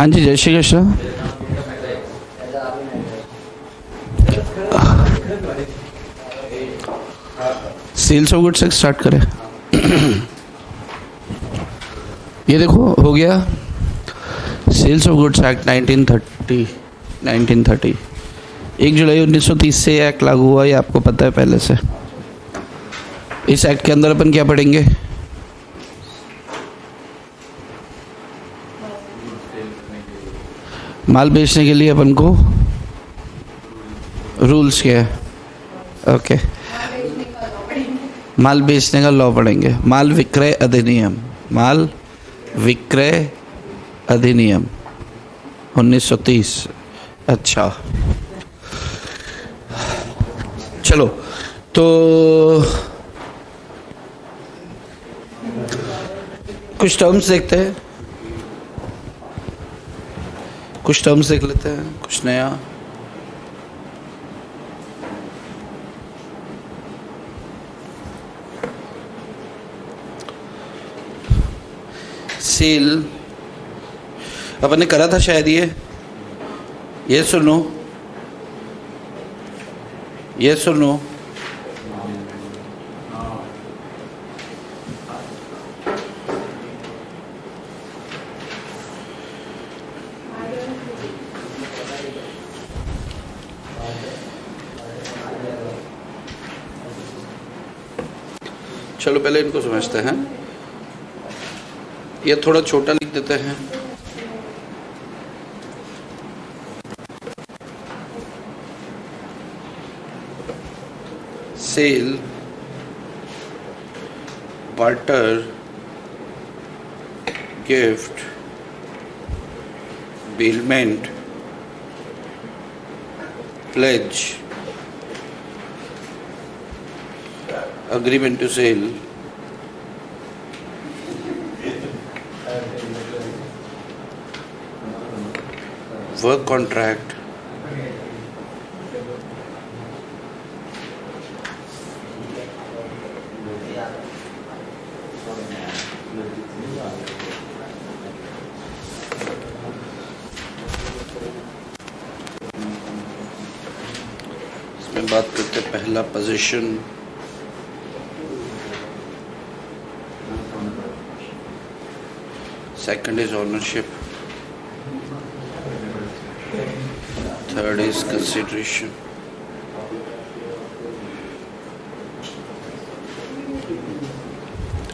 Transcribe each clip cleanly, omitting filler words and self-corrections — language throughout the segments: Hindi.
हाँ जी, जय Shri Krishna. Sales of goods start करें। ये देखो हो गया। सेल्स ऑफ गुड्स एक्ट 1930 1 जुलाई 1930 से ये एक्ट लागू हुआ, ये आपको पता है पहले से। इस एक्ट के अंदर अपन क्या पढ़ेंगे? माल बेचने के लिए अपन को रूल्स क्या है? ओके, माल बेचने का लॉ पढ़ेंगे। माल विक्रय अधिनियम, माल विक्रय अधिनियम 1930। अच्छा, चलो तो कुछ टर्म्स देखते हैं, कुछ टर्म्स देख लेते हैं, कुछ नया। सेल अपन ने करा था शायद, ये सुनो, ये सुनो। चलो पहले इनको समझते हैं। ये थोड़ा छोटा लिख देते हैं। Sale, barter, gift, bailment, pledge, agreement to sell, work contract, इसमें बात करते हैं पहला position, second is ownership, third is consideration,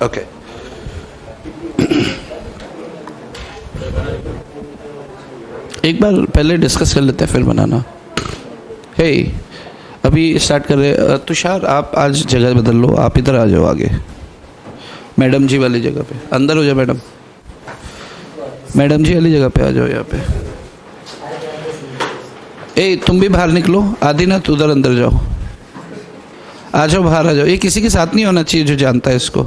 okay। एक बार पहले डिस्कस कर लेते हैं फिर बनाना। हे अभी स्टार्ट कर रहे। तुषार आप आज जगह बदल लो, आप इधर आ जाओ आगे, मैडम जी वाली जगह पे अंदर हो जाओ। मैडम जी वाली जगह पे आ जाओ, यहाँ पे। ए तुम भी बाहर निकलो, आदिनाथ उधर अंदर जाओ, आ जाओ बाहर आ जाओ। ये किसी के साथ नहीं होना चाहिए जो जानता है इसको।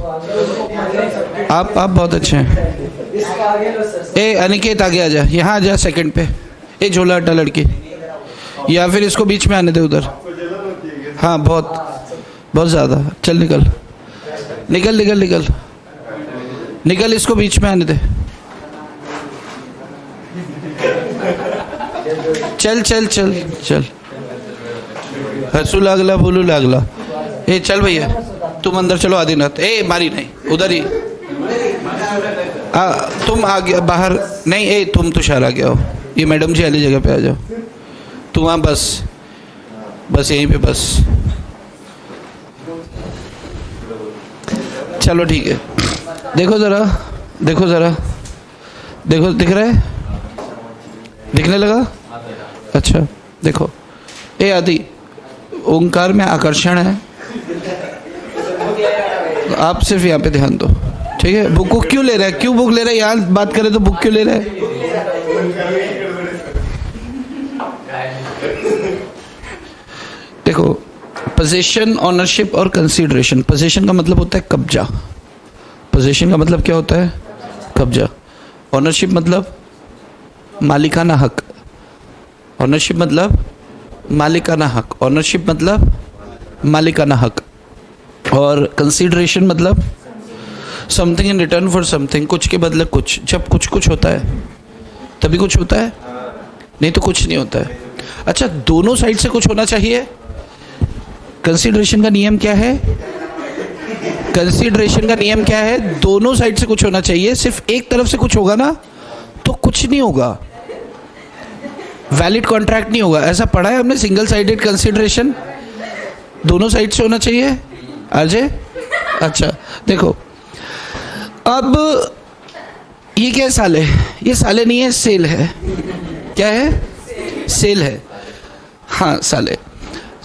आप बहुत अच्छे हैं। ए अनिकेत आगे आ जा, यहाँ आ जा सेकंड पे। ए झोला हटा लड़की, या फिर इसको बीच में आने दे उधर। हाँ बहुत ज़्यादा। चल निकल निकल निकल निकल निकल, इसको बीच में आने दे। चल चल चल चल, हंसू लागला बोलू लागला। ए चल भैया तुम अंदर चलो आदिनाथ। ए मारी नहीं, उधर ही। तुम आ गया बाहर नहीं। ए तुम तुषार आ गया हो, ये मैडम जी वाली जगह पे आ जाओ। तुम वहाँ बस यहीं पे बस। चलो ठीक है। देखो ज़रा देखो, दिख रहा है? दिखने लगा? अच्छा देखो। ए आदि, ओंकार में आकर्षण है, आप सिर्फ यहाँ पे ध्यान दो, ठीक है? बुक को क्यों ले रहा है? क्यों बुक ले रहा है? यहाँ बात करें तो बुक क्यों ले रहा है? देखो, पोजीशन, ऑनरशिप और कंसीडरेशन। पोजीशन का मतलब होता है कब्जा। पोजीशन का मतलब क्या होता है? कब्जा। ऑनरशिप मतलब मालिकाना हक। ऑनरशिप मतलब मालिकाना हक। ऑनरशिप मतलब मालिकाना हक। और कंसीडरेशन मतलब something in return for something, कुछ के बदले कुछ। जब कुछ कुछ होता है तभी कुछ होता है, नहीं तो कुछ नहीं होता है। अच्छा, दोनों साइड से कुछ होना चाहिए। कंसीडरेशन का नियम क्या है? कंसीडरेशन का नियम क्या है? दोनों साइड से कुछ होना चाहिए। सिर्फ एक तरफ से कुछ होगा ना तो कुछ नहीं होगा, वैलिड कॉन्ट्रैक्ट नहीं होगा। ऐसा पढ़ा है हमने, सिंगल साइडेड कंसीडरेशन दोनों साइड से होना चाहिए। अजय, अच्छा देखो, अब ये क्या है? साले, ये साले नहीं है, सेल है। क्या है? सेल है। हाँ साले।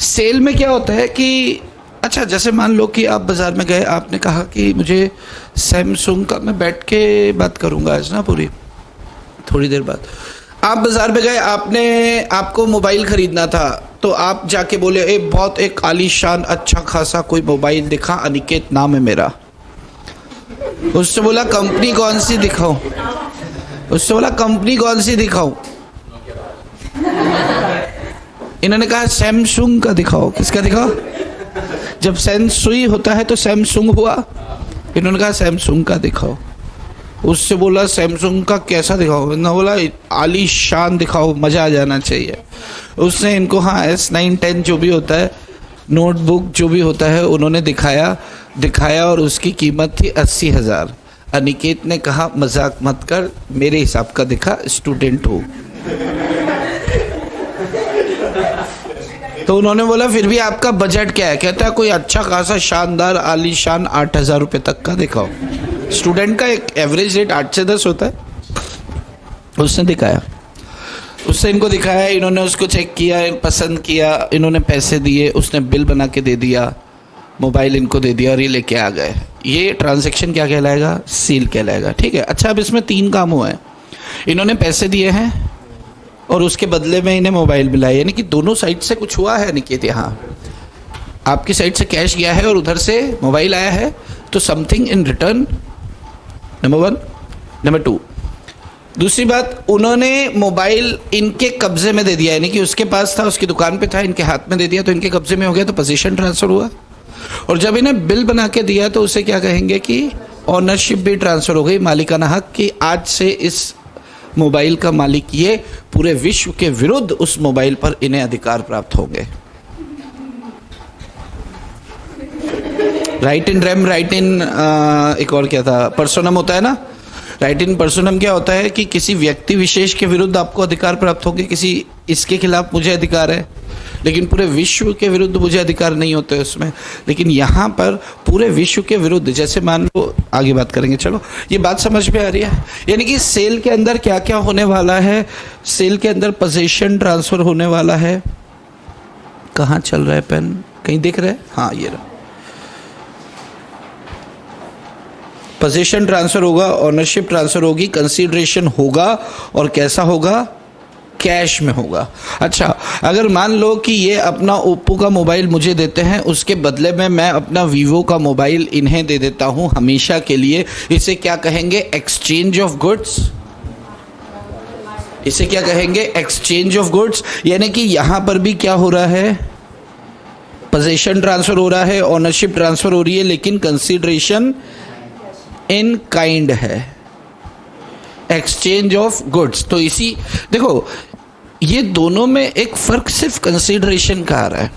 सेल में क्या होता है कि अच्छा, जैसे मान लो कि आप बाज़ार में गए, आपने कहा कि मुझे सैमसंग का, मैं बैठ के बात करूँगा आज ना पूरी, थोड़ी देर बाद। आप बाज़ार में गए, आपको मोबाइल ख़रीदना था, तो आप जाके बोले बहुत एक आलीशान अच्छा खासा कोई मोबाइल दिखा, अनिकेत नाम है मेरा। उससे बोला कंपनी कौन सी दिखाऊं? उससे बोला कंपनी कौन सी दिखाऊं? इन्होंने कहा सैमसंग का दिखाओ। किसका दिखाओ? जब सैमसुई होता है तो सैमसंग हुआ। इन्होंने कहा सैमसंग का दिखाओ। उससे बोला सैमसंग का कैसा दिखाओ? ना बोला आलीशान दिखाओ, मज़ा आ जाना चाहिए। उसने इनको हाँ S9 10 जो भी होता है, नोटबुक जो भी होता है, उन्होंने दिखाया और उसकी कीमत थी 80,000। अनिकेत ने कहा मजाक मत कर, मेरे हिसाब का दिखा, स्टूडेंट हूँ। तो उन्होंने बोला फिर भी आपका बजट क्या है? कहता है कोई अच्छा खासा शानदार आलीशान 8,000 रुपये तक का दिखाओ। स्टूडेंट का एक एवरेज रेट 8 से 10 होता है। उसने दिखाया, उससे इनको दिखाया, इन्होंने उसको चेक किया, पसंद किया, इन्होंने पैसे दिए, उसने बिल बना के दे दिया, मोबाइल इनको दे दिया और ये लेके आ गए। ये ट्रांजैक्शन क्या कहलाएगा? सील कहलाएगा। ठीक है। अच्छा, अब इसमें 3 काम हुए हैं। इन्होंने पैसे दिए हैं और उसके बदले में इन्हें मोबाइल मिला, यानी कि दोनों साइड से कुछ हुआ है। निकेत, यहाँ आपकी साइड से कैश गया है और उधर से मोबाइल आया है, तो something in return, number 1। Number 2, दूसरी बात, उन्होंने मोबाइल इनके कब्जे में दे दिया, यानी कि उसके पास था, उसकी दुकान पे था, इनके हाथ में दे दिया, तो इनके कब्जे में हो गया, तो पोजीशन ट्रांसफर हुआ। और जब इन्हें बिल बना के दिया तो उसे क्या कहेंगे कि ऑनरशिप भी ट्रांसफर हो गई, मालिकाना हक, कि आज से इस मोबाइल का मालिक ये, पूरे विश्व के विरुद्ध उस मोबाइल पर इन्हें अधिकार प्राप्त होंगे। राइट इन रेम, राइट इन एक और क्या था, पर्सोनम होता है ना। राइट इन पर्सोनम क्या होता है कि किसी व्यक्ति विशेष के विरुद्ध आपको अधिकार प्राप्त होंगे। किसी इसके खिलाफ मुझे अधिकार है, लेकिन पूरे विश्व के विरुद्ध मुझे अधिकार नहीं होते उसमें। लेकिन यहाँ पर पूरे विश्व के विरुद्ध, जैसे मान लो, आगे बात करेंगे, चलो ये बात समझ में आ रही है। यानी कि सेल के अंदर क्या क्या होने वाला है? सेल के अंदर पोजीशन ट्रांसफर होने वाला है। कहाँ चल रहा है पेन? कहीं दिख रहा है? हाँ, ये रहा। पोजीशन ट्रांसफर होगा, ऑनरशिप ट्रांसफर होगी, कंसीडरेशन होगा, और कैसा होगा? कैश में होगा। अच्छा, अगर मान लो कि ये अपना ओप्पो का मोबाइल मुझे देते हैं, उसके बदले में मैं अपना वीवो का मोबाइल इन्हें दे देता हूं हमेशा के लिए, इसे क्या कहेंगे? Exchange of goods. इसे क्या कहेंगे? Exchange of goods. यानी कि यहां पर भी क्या हो रहा है? पोजीशन ट्रांसफर हो रहा है, ऑनरशिप ट्रांसफर हो रही है, लेकिन कंसीडरेशन इन काइंड है, एक्सचेंज ऑफ गुड्स। तो इसी देखो, ये दोनों में एक फर्क सिर्फ कंसीडरेशन का आ रहा है।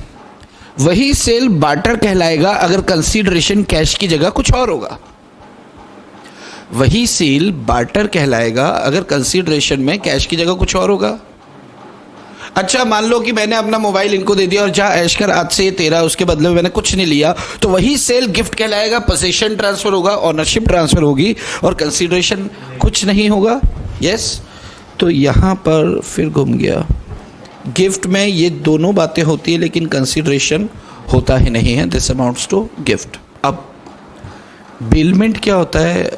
वही सेल बार्टर कहलाएगा अगर कंसीडरेशन कैश की जगह कुछ और होगा। वही सेल बार्टर कहलाएगा अगर कंसीडरेशन में कैश की जगह कुछ और होगा। अच्छा, मान लो कि मैंने अपना मोबाइल इनको दे दिया और जा ऐश कर, आज से ये तेरा, उसके बदले में मैंने कुछ नहीं लिया, तो वही सेल गिफ्ट कहलाएगा। पोजीशन ट्रांसफर होगा, ऑनरशिप ट्रांसफर होगी, और कंसीडरेशन कुछ नहीं होगा। यस, तो यहाँ पर फिर घूम गया। गिफ्ट में ये दोनों बातें होती है, लेकिन कंसीडरेशन होता ही नहीं है। This amounts to gift. अब बिलमेंट क्या होता है?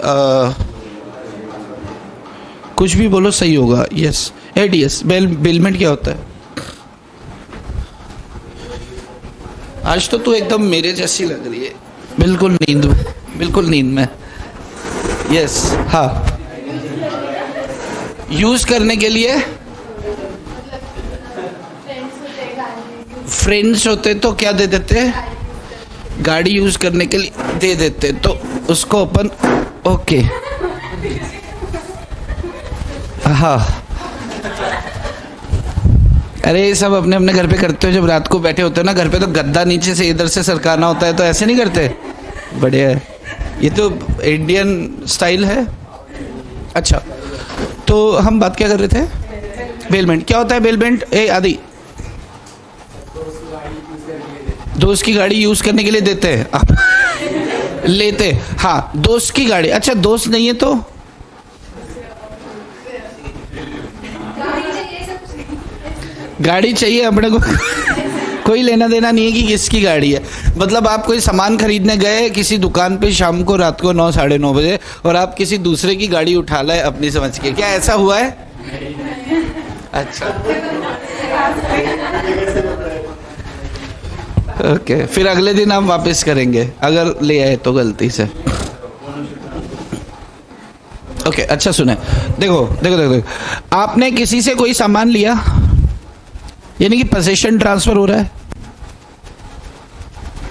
कुछ भी बोलो सही होगा। Yes, ADS. बिलमेंट क्या होता है? आज तो तू एकदम मेरे जैसी लग रही है, बिल्कुल नींद में, बिल्कुल नींद में। यस, हाँ, यूज करने के लिए फ्रेंड्स होते तो क्या दे देते? गाड़ी यूज करने के लिए दे देते, तो उसको अपन ओके, हाँ अरे ये सब अपने अपने घर पे करते हो, जब रात को बैठे होते हो ना घर पे, तो गद्दा नीचे से इधर से सरकाना होता है, तो ऐसे नहीं करते? बढ़िया है, ये तो इंडियन स्टाइल है। अच्छा, तो हम बात क्या कर रहे थे? बेलमेंट। क्या होता है बेलमेंट? ए आदि, दोस्त की गाड़ी यूज करने के लिए देते हैं आप? लेते, हाँ, दोस्त की गाड़ी। अच्छा, दोस्त नहीं है तो गाड़ी चाहिए अपने को। कोई लेना देना नहीं है कि किसकी गाड़ी है। मतलब आप कोई सामान खरीदने गए किसी दुकान पे शाम को, रात को 9 साढ़े 9 बजे, और आप किसी दूसरे की गाड़ी उठा लाए अपनी समझ के, क्या ऐसा हुआ है? अच्छा, ओके, फिर अगले दिन आप वापस करेंगे अगर ले आए तो गलती से। ओके, अच्छा सुने, देखो देखो देखो देखो, आपने किसी से कोई सामान लिया, यानी कि पोजीशन ट्रांसफर हो रहा है,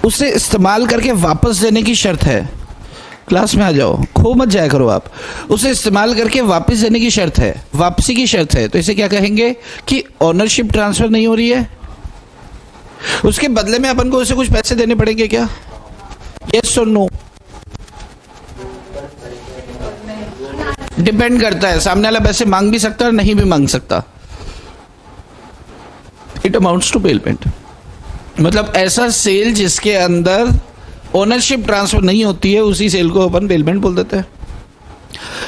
उसे इस्तेमाल करके वापस देने की शर्त है। क्लास में आ जाओ, खो मत जाया करो आप। उसे इस्तेमाल करके वापस देने की शर्त है, वापसी की शर्त है, तो इसे क्या कहेंगे कि ओनरशिप ट्रांसफर नहीं हो रही है। उसके बदले में अपन को उसे कुछ पैसे देने पड़ेंगे क्या? यस और नो? डिपेंड करता है, सामने वाला पैसे मांग भी सकता है और नहीं भी मांग सकता। It amounts to bailment. मतलब ऐसा सेल जिसके अंदर ओनरशिप ट्रांसफर नहीं होती है, उसी सेल को अपन बेलमेंट बोल देते हैं।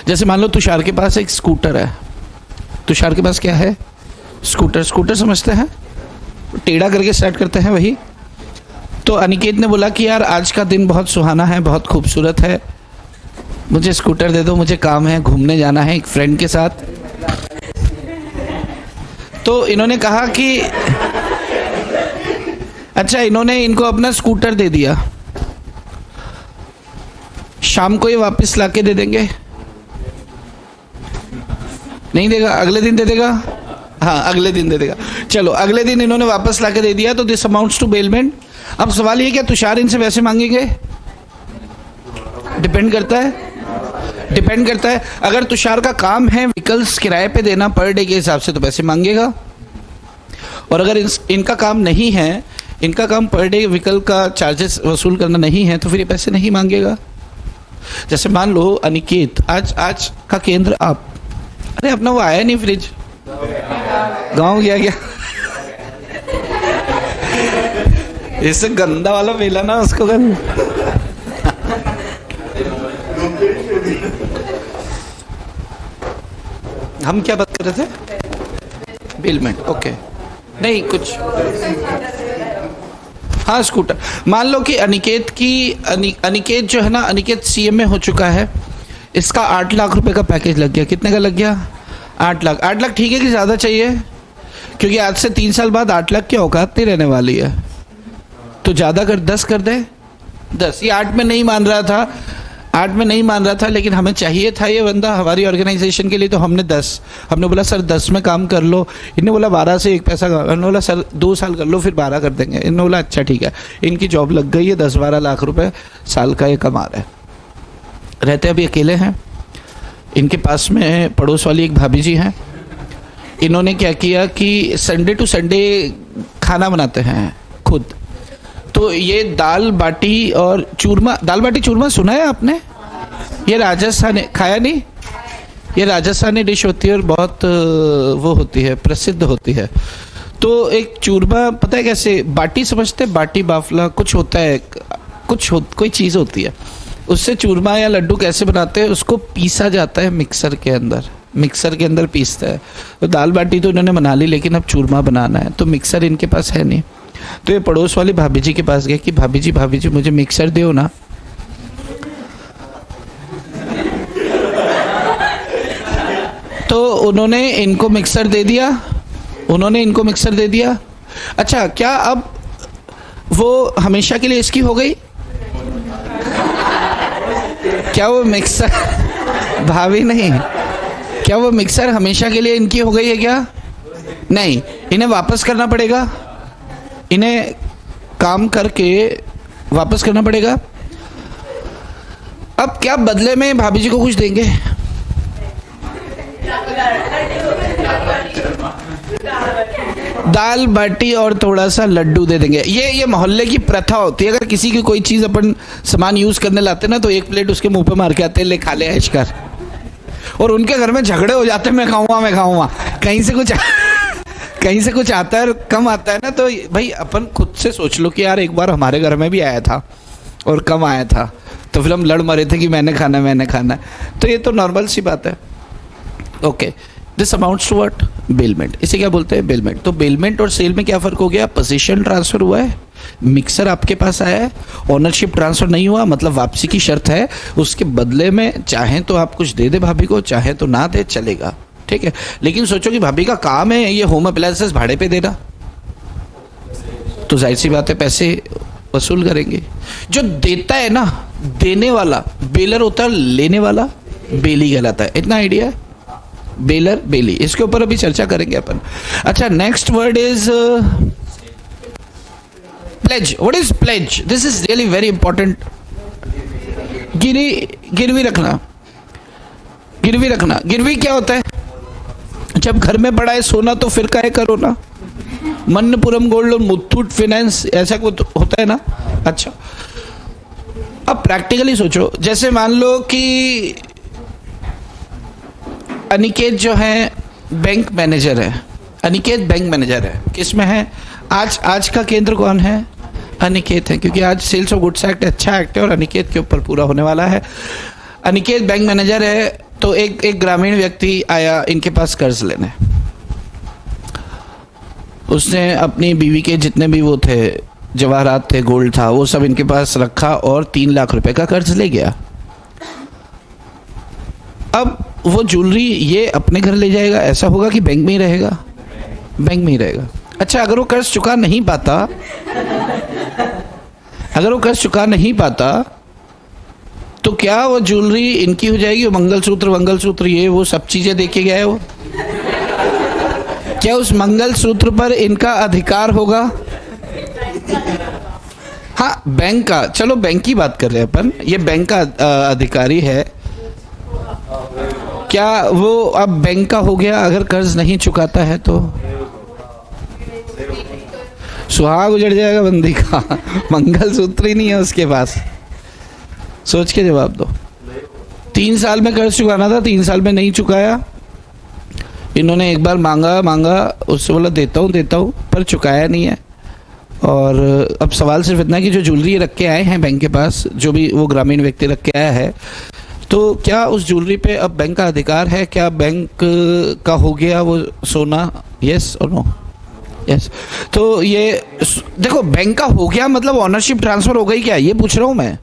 जैसे मान लो तुषार के पास एक स्कूटर है। तुषार के पास क्या है? स्कूटर। स्कूटर समझते हैं, टेढ़ा करके स्टार्ट करते हैं वही। तो अनिकेत ने बोला कि यार आज का दिन बहुत सुहाना है, बहुत खूबसूरत है, मुझे स्कूटर दे दो, मुझे काम है, घूमने जाना है एक फ्रेंड के साथ। तो इन्होंने कहा कि अच्छा, इन्होंने इनको अपना स्कूटर दे दिया, शाम को ये वापस लाके दे देंगे? नहीं देगा, अगले दिन दे देगा। हाँ, अगले दिन दे देगा। चलो, अगले दिन इन्होंने वापस लाके दे दिया, तो दिस अमाउंट्स टू बेलमेंट। अब सवाल ये, क्या तुषार इनसे पैसे मांगेंगे? डिपेंड करता है, डिपेंड करता है। अगर तुषार का काम है व्हीकल्स किराए पे देना पर डे के हिसाब से, तो पैसे मांगेगा। और अगर इनका काम नहीं है, इनका काम पर डे व्हीकल का चार्जेस वसूल करना नहीं है, तो फिर ये पैसे नहीं मांगेगा। जैसे मान लो अनिकेत, आज का केंद्र आप, अरे अपना वो आया नहीं फ्रिज, गांव गया क्या? इससे गंदा वाला मेला ना उसको कर। हम क्या बात कर रहे थे? बेलमेंट। ओके, नहीं कुछ, हाँ स्कूटर। मान लो कि अनिकेत जो है ना, अनिकेत सीएम में हो चुका है, इसका 8 लाख रुपए का पैकेज लग गया। कितने का लग गया? 8 लाख। 8 लाख ठीक है कि ज़्यादा चाहिए? क्योंकि आज से 3 साल बाद 8 लाख की औकात नहीं रहने वाली है, तो ज़्यादा कर 10 कर दे। 10, ये 8 में नहीं मान रहा था, 8 में नहीं मान रहा था, लेकिन हमें चाहिए था ये बंदा हमारी ऑर्गेनाइजेशन के लिए, तो हमने 10, हमने बोला सर 10 में काम कर लो। इन्होंने बोला 12 से 1 पैसा, हमने बोला सर 2 साल कर लो फिर 12 कर देंगे। इन्होंने बोला अच्छा ठीक है। इनकी जॉब लग गई है, 10-12 लाख रुपए साल का ये कमा रहे। रहते अभी अकेले हैं। इनके पास में पड़ोस वाली एक भाभी जी हैं। इन्होंने क्या किया कि संडे टू संडे खाना बनाते हैं खुद। तो ये दाल बाटी और चूरमा, दाल बाटी चूरमा सुना है आपने? ये राजस्थानी, खाया नहीं? ये राजस्थानी डिश होती है और बहुत वो होती है, प्रसिद्ध होती है। तो एक चूरमा, पता है कैसे? बाटी समझते हैं? बाटी बाफला कुछ होता है, कोई चीज़ होती है, उससे चूरमा या लड्डू कैसे बनाते हैं? उसको पीसा जाता है मिक्सर के अंदर, मिक्सर के अंदर पीसता है। तो दाल बाटी तो इन्होंने बना ली, लेकिन अब चूरमा बनाना है, तो मिक्सर इनके पास है नहीं। तो ये पड़ोस वाली भाभी जी के पास गए कि भाभी जी मुझे मिक्सर दो ना। तो उन्होंने इनको मिक्सर दे दिया, उन्होंने इनको मिक्सर दे दिया। अच्छा, क्या अब वो हमेशा के लिए इसकी हो गई? क्या वो मिक्सर, भाभी नहीं, क्या वो मिक्सर हमेशा के लिए इनकी हो गई है क्या? नहीं, इन्हें वापस करना पड़ेगा, इन्हें काम करके वापस करना पड़ेगा। अब क्या बदले में भाभी जी को कुछ देंगे? दाल बाटी और थोड़ा सा लड्डू दे देंगे। ये मोहल्ले की प्रथा होती है, अगर किसी की कोई चीज़ अपन सामान यूज़ करने लाते ना तो एक प्लेट उसके मुंह पे मार के आते हैं, ले खा ले ऐश कर। और उनके घर में झगड़े हो जाते हैं, मैं खाऊंगा। कहीं से कुछ आता है और कम आता है ना, तो भाई अपन खुद से सोच लो कि यार एक बार हमारे घर में भी आया था और कम आया था, तो फिर हम लड़ मरे थे कि मैंने खाना है। तो ये तो नॉर्मल सी बात है। Okay, this amounts to what? Bailment. इसे क्या बोलते हैं? बेलमेंट। तो बेलमेंट और सेल में क्या फ़र्क हो गया? पोजीशन ट्रांसफ़र हुआ है, मिक्सर आपके पास आया है, ओनरशिप ट्रांसफ़र नहीं हुआ, मतलब वापसी की शर्त है। उसके बदले में चाहे तो आप कुछ दे दे भाभी को, चाहे तो ना दे, चलेगा, ठीक है। लेकिन सोचो कि भाभी का काम है ये होम अप्लायंसेस भाड़े पे देना, तो जाहिर सी बात है पैसे वसूल करेंगे। जो देता है ना, देने वाला बेलर होता है, लेने वाला बेली कहलाता है। इतना आइडिया है? बेलर बेली, इसके ऊपर अभी चर्चा करेंगे अपन। अच्छा, next word is pledge. What is pledge? This is really very important. गिरवी रखना। गिरवी क्या होता है? जब घर में पड़ा है सोना तो फिर काहे करो ना, मन्नपुरम गोल्ड लोन, मुथूट फाइनेंस, ऐसा कुछ होता है ना। अच्छा, अब प्रैक्टिकली सोचो, जैसे मान लो कि अनिकेत जो है बैंक मैनेजर है, किस में है? आज का केंद्र कौन है? अनिकेत है, क्योंकि आज सेल्स ऑफ गुड्स एक्ट अच्छा एक्ट है और अनिकेत के ऊपर पूरा होने वाला है। अनिकेत बैंक मैनेजर है, तो एक ग्रामीण व्यक्ति आया इनके पास कर्ज लेने। उसने अपनी बीवी के जितने भी वो थे, जवाहरात थे, गोल्ड था, वो सब इनके पास रखा और 3 लाख रुपए का कर्ज ले गया। अब वो ज्वेलरी ये अपने घर ले जाएगा, ऐसा होगा कि बैंक में ही रहेगा? बैंक में ही रहेगा। अच्छा, अगर वो कर्ज चुका नहीं पाता, तो क्या वो ज्वेलरी इनकी हो जाएगी? वो मंगलसूत्र ये वो सब चीजें देके गया है वो, क्या उस मंगलसूत्र पर इनका अधिकार होगा? हाँ, बैंक का, चलो बैंक की बात कर रहे हैं अपन, ये बैंक का अधिकारी है, क्या वो अब बैंक का हो गया अगर कर्ज नहीं चुकाता है तो? सुहाग उजड़ जाएगा बंदी का। मंगलसूत्र ही नहीं है उसके पास। सोच के जवाब दो। 3 साल में कर्ज चुकाना था, 3 साल में नहीं चुकाया। इन्होंने एक बार मांगा, उससे बोला देता हूँ, पर चुकाया नहीं है। और अब सवाल सिर्फ इतना है कि जो ज्वेलरी रख के आए हैं बैंक के पास, जो भी वो ग्रामीण व्यक्ति रख के आया है, तो क्या उस ज्वेलरी पे अब बैंक का अधिकार है? क्या बैंक का हो गया वो सोना? यस और नो? यस। तो ये देखो, बैंक का हो गया मतलब ओनरशिप ट्रांसफर हो गई क्या, ये पूछ रहा हूँ मैं।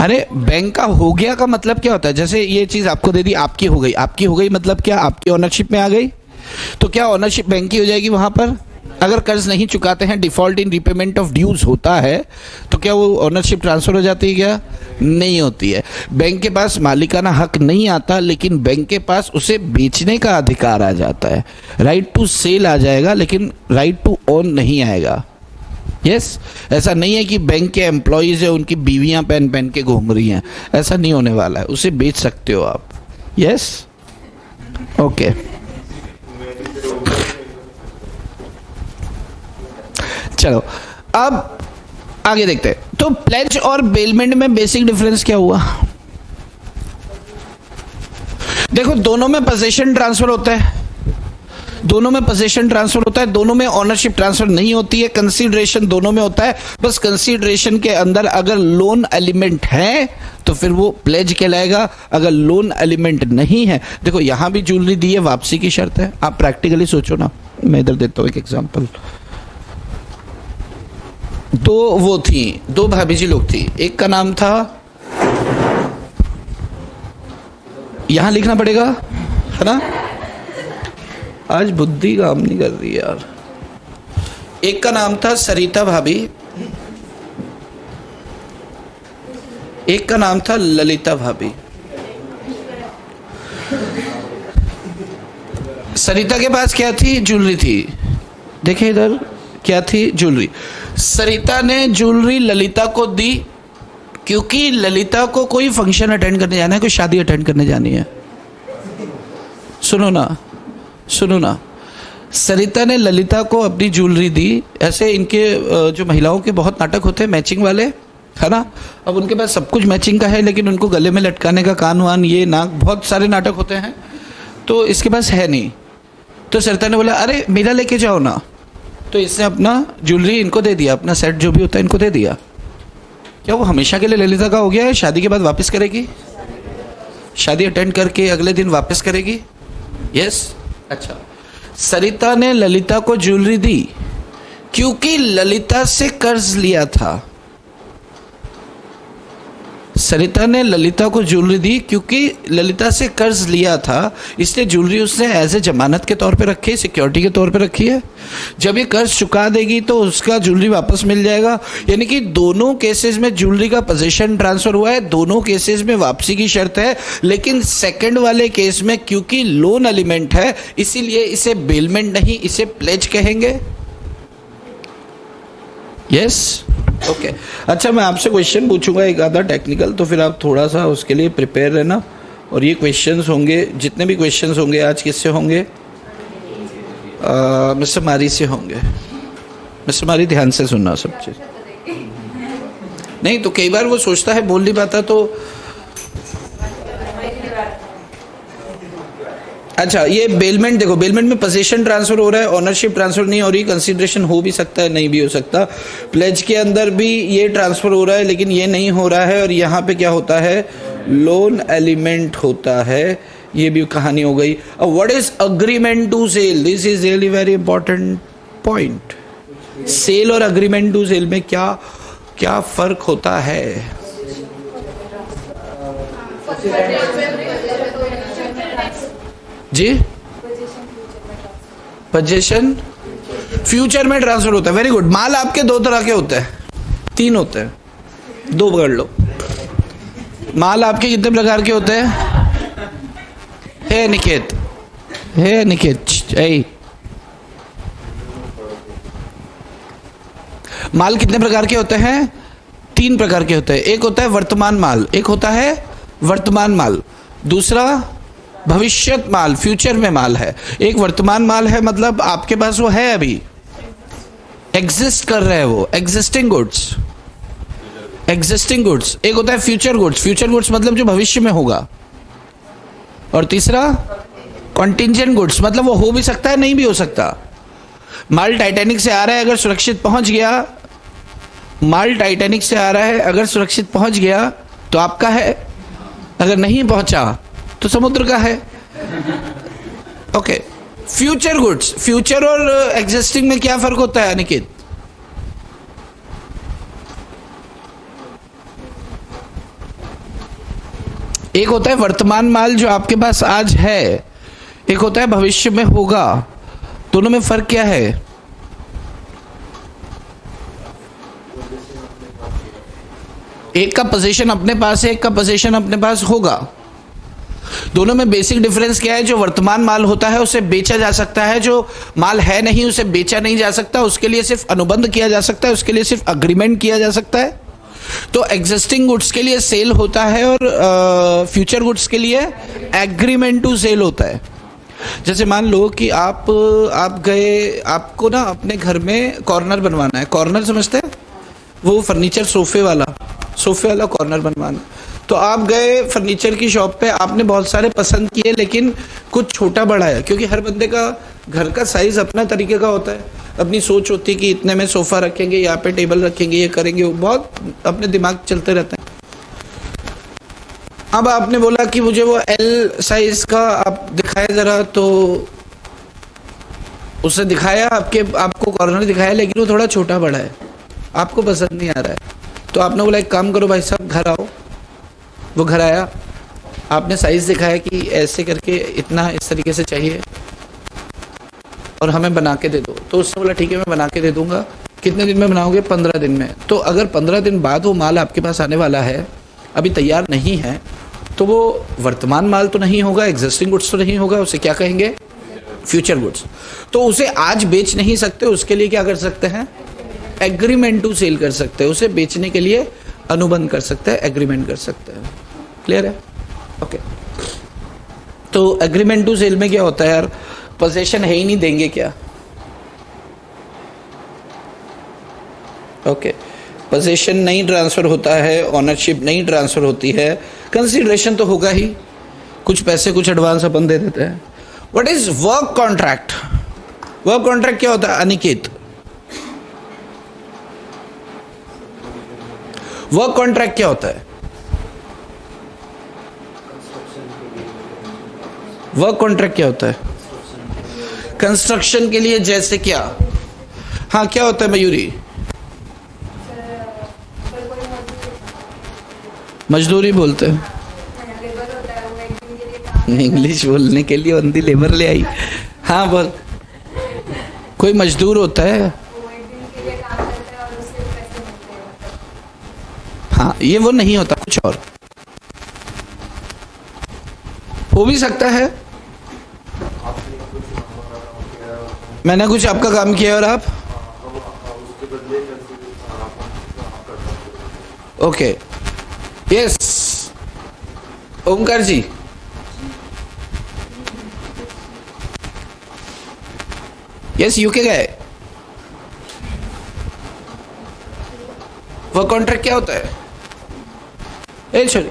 अरे बैंक का हो गया का मतलब क्या होता है? जैसे ये चीज आपको दे दी, आपकी हो गई मतलब क्या? आपकी ओनरशिप में आ गई, तो क्या ओनरशिप बैंक की हो जाएगी वहां पर? अगर कर्ज नहीं चुकाते हैं, default in repayment of dues होता है, तो क्या वो ओनरशिप ट्रांसफर हो जाती है? क्या नहीं होती है। बैंक के पास मालिकाना हक नहीं आता, लेकिन बैंक के पास उसे बेचने का अधिकार आ जाता है। राइट टू सेल आ जाएगा, लेकिन राइट टू ओन नहीं आएगा। यस, ऐसा नहीं है कि बैंक के एम्प्लॉयज है उनकी बीवियां पहन के घूम रही हैं, ऐसा नहीं होने वाला है। उसे बेच सकते हो आप। Yes, okay. चलो अब आगे देखते हैं। तो प्लेज और बेलमेंट में बेसिक डिफरेंस क्या हुआ? देखो, दोनों में पोजीशन ट्रांसफर होता है, दोनों में ओनरशिप ट्रांसफर नहीं होती है। कंसीडरेशन दोनों में होता है, बस कंसीडरेशन के अंदर अगर लोन एलिमेंट है तो फिर वो प्लेज कहलाएगा, अगर लोन एलिमेंट नहीं है। देखो, यहां भी ज्वेलरी दी है, वापसी की शर्त है। आप प्रैक्टिकली सोचो ना, मैं इधर देता हूं एक एग्जांपल। दो भाभी जी लोग थी, एक का नाम था, यहां लिखना पड़ेगा है ना, आज बुद्धि काम नहीं कर रही यार। एक का नाम था सरिता भाभी, एक का नाम था ललिता भाभी। सरिता के पास क्या थी? ज्वेलरी थी। देखे इधर, क्या थी? ज्वेलरी। सरिता ने ज्वेलरी ललिता को दी, क्योंकि ललिता को कोई फंक्शन अटेंड करने जाना है, कोई शादी अटेंड करने जानी है। सुनो ना, सरिता ने ललिता को अपनी ज्वेलरी दी। ऐसे इनके जो महिलाओं के बहुत नाटक होते हैं मैचिंग वाले, है ना। अब उनके पास सब कुछ मैचिंग का है, लेकिन उनको गले में लटकाने का कान वान ये नाक बहुत सारे नाटक होते हैं, तो इसके पास है नहीं। तो सरिता ने बोला अरे मेरा लेके जाओ ना। तो इसने अपना ज्वेलरी इनको दे दिया, अपना सेट जो भी होता है इनको दे दिया। क्या वो हमेशा के लिए ललिता का हो गया है? शादी के बाद वापस करेगी, शादी अटेंड करके अगले दिन वापस करेगी। यस अच्छा, सरिता ने ललिता को ज्वेलरी दी क्योंकि ललिता से कर्ज लिया था। सरिता ने ललिता को ज्वेलरी दी क्योंकि ललिता से कर्ज लिया था, इसलिए ज्वेलरी उसने एज ए जमानत के तौर पे रखी, सिक्योरिटी के तौर पे रखी है। जब ये कर्ज चुका देगी तो उसका ज्वेलरी वापस मिल जाएगा। यानी कि दोनों केसेस में ज्वेलरी का पोजीशन ट्रांसफर हुआ है, दोनों केसेस में वापसी की शर्त है। लेकिन सेकंड वाले केस में क्योंकि लोन एलिमेंट है, इसीलिए इसे बेलमेंट नहीं, इसे प्लेज कहेंगे। यस ओके अच्छा, मैं आपसे क्वेश्चन पूछूंगा एक आधा टेक्निकल, तो फिर आप थोड़ा सा उसके लिए प्रिपेयर रहना। और ये क्वेश्चंस होंगे, जितने भी क्वेश्चंस होंगे आज किससे होंगे? मिस्टर मारी से होंगे। मिस्टर मारी ध्यान से सुनना सब चीज़। नहीं तो कई बार वो सोचता है बोल नहीं पाता, तो अच्छा ये बेलमेंट देखो, बेलमेंट में पोजीशन ट्रांसफर हो रहा है, ओनरशिप ट्रांसफर नहीं हो रही। कंसीडरेशन हो भी सकता है, नहीं भी हो सकता। प्लेज के अंदर भी ये ट्रांसफर हो रहा है, लेकिन ये नहीं हो रहा है। और यहाँ पे क्या होता है? लोन एलिमेंट होता है। ये भी कहानी हो गई। अब what is agreement to sell? This is really very important point. Sale और अग्रीमेंट टू सेल में क्या क्या फर्क होता है? जी पोजीशन फ्यूचर में ट्रांसफर होता है। Very good. माल आपके दो तरह के होते हैं, तीन होते हैं, दो पकड़ लो। माल आपके कितने प्रकार के होते हैं? हे निकेत, हे निकेत, माल कितने प्रकार के होते हैं? तीन प्रकार के होते हैं। एक होता है वर्तमान माल, एक होता है वर्तमान माल, दूसरा भविष्यत माल, फ्यूचर में माल है। एक वर्तमान माल है, मतलब आपके पास वो है, अभी एग्जिस्ट कर रहे हैं, वो एग्जिस्टिंग गुड्स, एग्जिस्टिंग गुड्स। एक होता है फ्यूचर गुड्स, फ्यूचर गुड्स मतलब जो भविष्य में होगा। और तीसरा कॉन्टिंजेंट गुड्स, मतलब वो हो भी सकता है, नहीं भी हो सकता। माल टाइटैनिक से आ रहा है, अगर सुरक्षित पहुंच गया, माल टाइटैनिक से आ रहा है, अगर सुरक्षित पहुंच गया तो आपका है, अगर नहीं पहुंचा तो समुद्र का है। ओके फ्यूचर गुड्स, फ्यूचर और एग्जिस्टिंग में क्या फर्क होता है अनिकेत? एक होता है वर्तमान माल जो आपके पास आज है, एक होता है भविष्य में होगा। दोनों में फर्क क्या है? एक का पोजीशन अपने पास है, एक का पोजीशन अपने पास होगा। दोनों में बेसिक डिफरेंस क्या है? जो वर्तमान माल होता है उसे बेचा जा सकता है, जो माल है नहीं उसे बेचा नहीं जा सकता, उसके लिए सिर्फ अनुबंध किया जा सकता है, उसके लिए सिर्फ अग्रीमेंट किया जा सकता है। तो एग्जिस्टिंग गुड्स के लिए सेल होता है और फ्यूचर गुड्स के लिए एग्रीमेंट टू सेल होता है। जैसे मान लो कि आप गए, आपको ना अपने घर में कॉर्नर बनवाना है। कॉर्नर समझते हैं? वो फर्नीचर सोफे वाला कॉर्नर बनवाना। तो आप गए फर्नीचर की शॉप पे, आपने बहुत सारे पसंद किए, लेकिन कुछ छोटा बड़ा है, क्योंकि हर बंदे का घर का साइज अपना तरीके का होता है, अपनी सोच होती है कि इतने में सोफा रखेंगे, यहाँ पे टेबल रखेंगे, ये करेंगे, बहुत अपने दिमाग चलते रहते हैं। अब आपने बोला कि मुझे वो एल साइज का आप दिखाए जरा, तो उसने दिखाया, आपको कॉर्नर दिखाया, लेकिन वो थोड़ा छोटा बड़ा है, आपको पसंद नहीं आ रहा है। तो आपने बोला एक काम करो भाई साहब, घर आओ। वो घर आया, आपने साइज दिखाया कि ऐसे करके इतना इस तरीके से चाहिए और हमें बना के दे दो। तो उसने बोला ठीक है मैं बना के दे दूंगा। कितने दिन में बनाओगे? 15 दिन में। तो अगर 15 दिन बाद वो माल आपके पास आने वाला है, अभी तैयार नहीं है, तो वो वर्तमान माल तो नहीं होगा, एग्जिस्टिंग गुड्स तो नहीं होगा, उसे क्या कहेंगे? Future goods. तो उसे आज बेच नहीं सकते, उसके लिए क्या कर सकते हैं? एग्रीमेंट टू सेल कर सकते हैं। उसे बेचने के लिए अनुबंध कर सकते हैं, एग्रीमेंट कर सकते हैं। क्लियर है? ओके। तो एग्रीमेंट टू सेल में क्या होता है यार? पोजीशन है ही नहीं, देंगे क्या? ओके, पोजीशन नहीं ट्रांसफर होता है, ऑनरशिप नहीं ट्रांसफर होती है, कंसीडरेशन तो होगा ही, कुछ पैसे कुछ एडवांस अपन दे देते हैं। What is work contract? Work contract क्या होता है अनिकेत? वर्क कॉन्ट्रैक्ट क्या होता है? वर्क कॉन्ट्रैक्ट क्या होता है? कंस्ट्रक्शन के लिए जैसे क्या? हाँ, क्या होता है मयूरी? मजदूरी बोलते हैं। इंग्लिश बोलने के लिए बंदी लेबर ले आई। हाँ बोल। कोई मजदूर होता है, हाँ, ये वो नहीं होता, कुछ और हो भी सकता है। मैंने कुछ आपका काम किया और आप ओके। यस ओमकार जी, यस यूके गए। वो कॉन्ट्रैक्ट क्या होता है? ए सॉरी,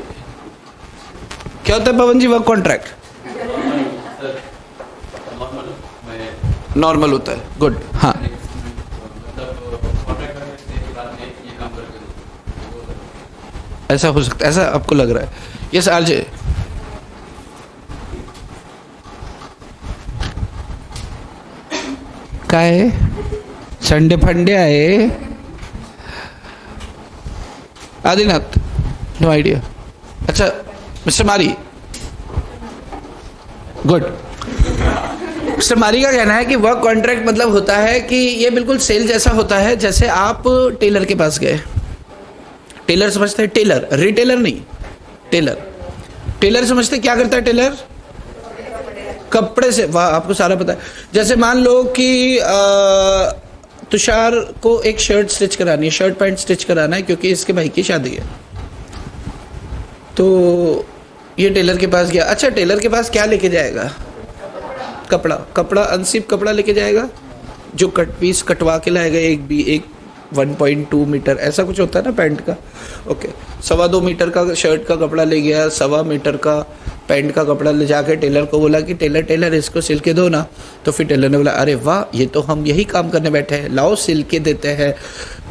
क्या होता है पवन जी वर्क कॉन्ट्रैक्ट? नॉर्मल होता है, गुड। हाँ, ऐसा हो सकता है, ऐसा आपको लग रहा है? Yes RJ. काय संडे फंडे आहे आदिनाथ? No idea. अच्छा mister Mari, good. Mister Mari का कहना है कि वर्क कॉन्ट्रैक्ट मतलब होता है कि ये बिल्कुल सेल जैसा होता है, जैसे आप टेलर के पास गए। टेलर समझते हैं? टेलर, रिटेलर नहीं, टेलर। टेलर समझते क्या करता है टेलर? कपड़े से, वाह आपको सारा पता है। जैसे मान लो कि तुषार को एक शर्ट स्टिच करानी है, शर्ट पैंट स्टिच कराना है क्योंकि इसके भाई की शादी है, तो ये टेलर के पास गया। अच्छा, टेलर के पास क्या लेके जाएगा? कपड़ा, कपड़ा अनसिप कपड़ा लेके जाएगा, जो कट पीस कटवा के लाएगा। एक 1.2 मीटर ऐसा कुछ होता है ना पैंट का, ओके। 2.25 मीटर का शर्ट का कपड़ा ले गया, 1.25 मीटर का पैंट का कपड़ा ले जाके टेलर को बोला कि टेलर इसको सिल के दो ना। तो फिर टेलर ने बोला अरे वाह, ये तो हम यही काम करने बैठे हैं, लाओ सिल के देते हैं।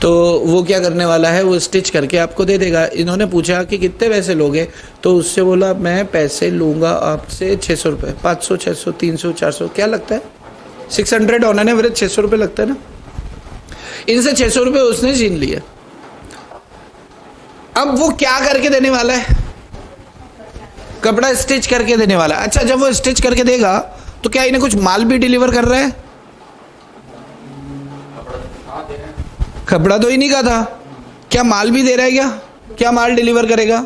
तो वो क्या करने वाला है, वो स्टिच करके आपको दे देगा। इन्होंने पूछा कि कितने पैसे लोगे, तो उससे बोला मैं पैसे लूँगा आपसे 600 रुपये। 500, 600, 300, 400 क्या लगता है? 600 ऑन एन एवरेज 600 रुपये लगता है ना। इनसे 600 रुपये उसने छीन लिए। अब वो क्या करके देने वाला है? कपड़ा स्टिच करके देने वाला। अच्छा, जब वो स्टिच करके देगा तो क्या इन्हें कुछ माल भी डिलीवर कर रहा है? कपड़ा तो ही नहीं का था, क्या माल भी दे रहा है? क्या माल डिलीवर करेगा?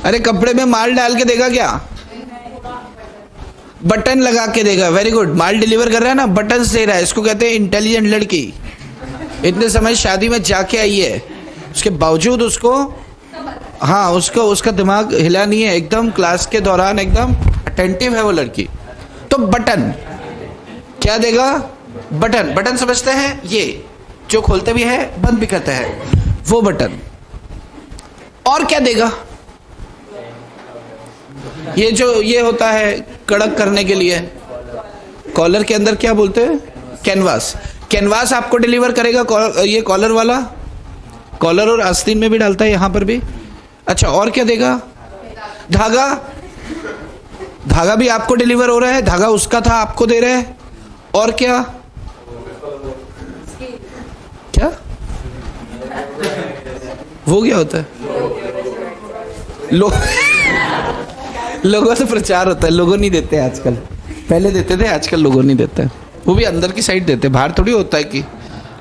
अरे कपड़े में माल डाल के देगा क्या? बटन लगा के देगा। वेरी गुड, माल डिलीवर कर रहा है ना, बटन दे रहा है। इसको कहते हैं इंटेलिजेंट लड़की। इतने समय शादी में जाके आई है, उसके बावजूद उसको, हाँ, उसका दिमाग हिला नहीं है, एकदम क्लास के दौरान एकदम अटेंटिव है वो लड़की। तो बटन क्या देगा? बटन। बटन समझते हैं? ये जो खोलते भी है बंद भी करते हैं, वो बटन। और क्या देगा? ये होता है कड़क करने के लिए, कॉलर के अंदर क्या बोलते हैं? कैनवास। कैनवास आपको डिलीवर करेगा ये कॉलर वाला। कॉलर और आस्तीन में भी डालता है, यहां पर भी। अच्छा, और क्या देगा? धागा। धागा भी आपको डिलीवर हो रहा है, धागा उसका था आपको दे रहा है। और क्या क्या वो क्या होता है? लोगों से प्रचार होता है, लोगों नहीं देते आजकल, पहले देते थे, आजकल लोगों नहीं देते। वो भी अंदर की साइड देते, बाहर थोड़ी होता है कि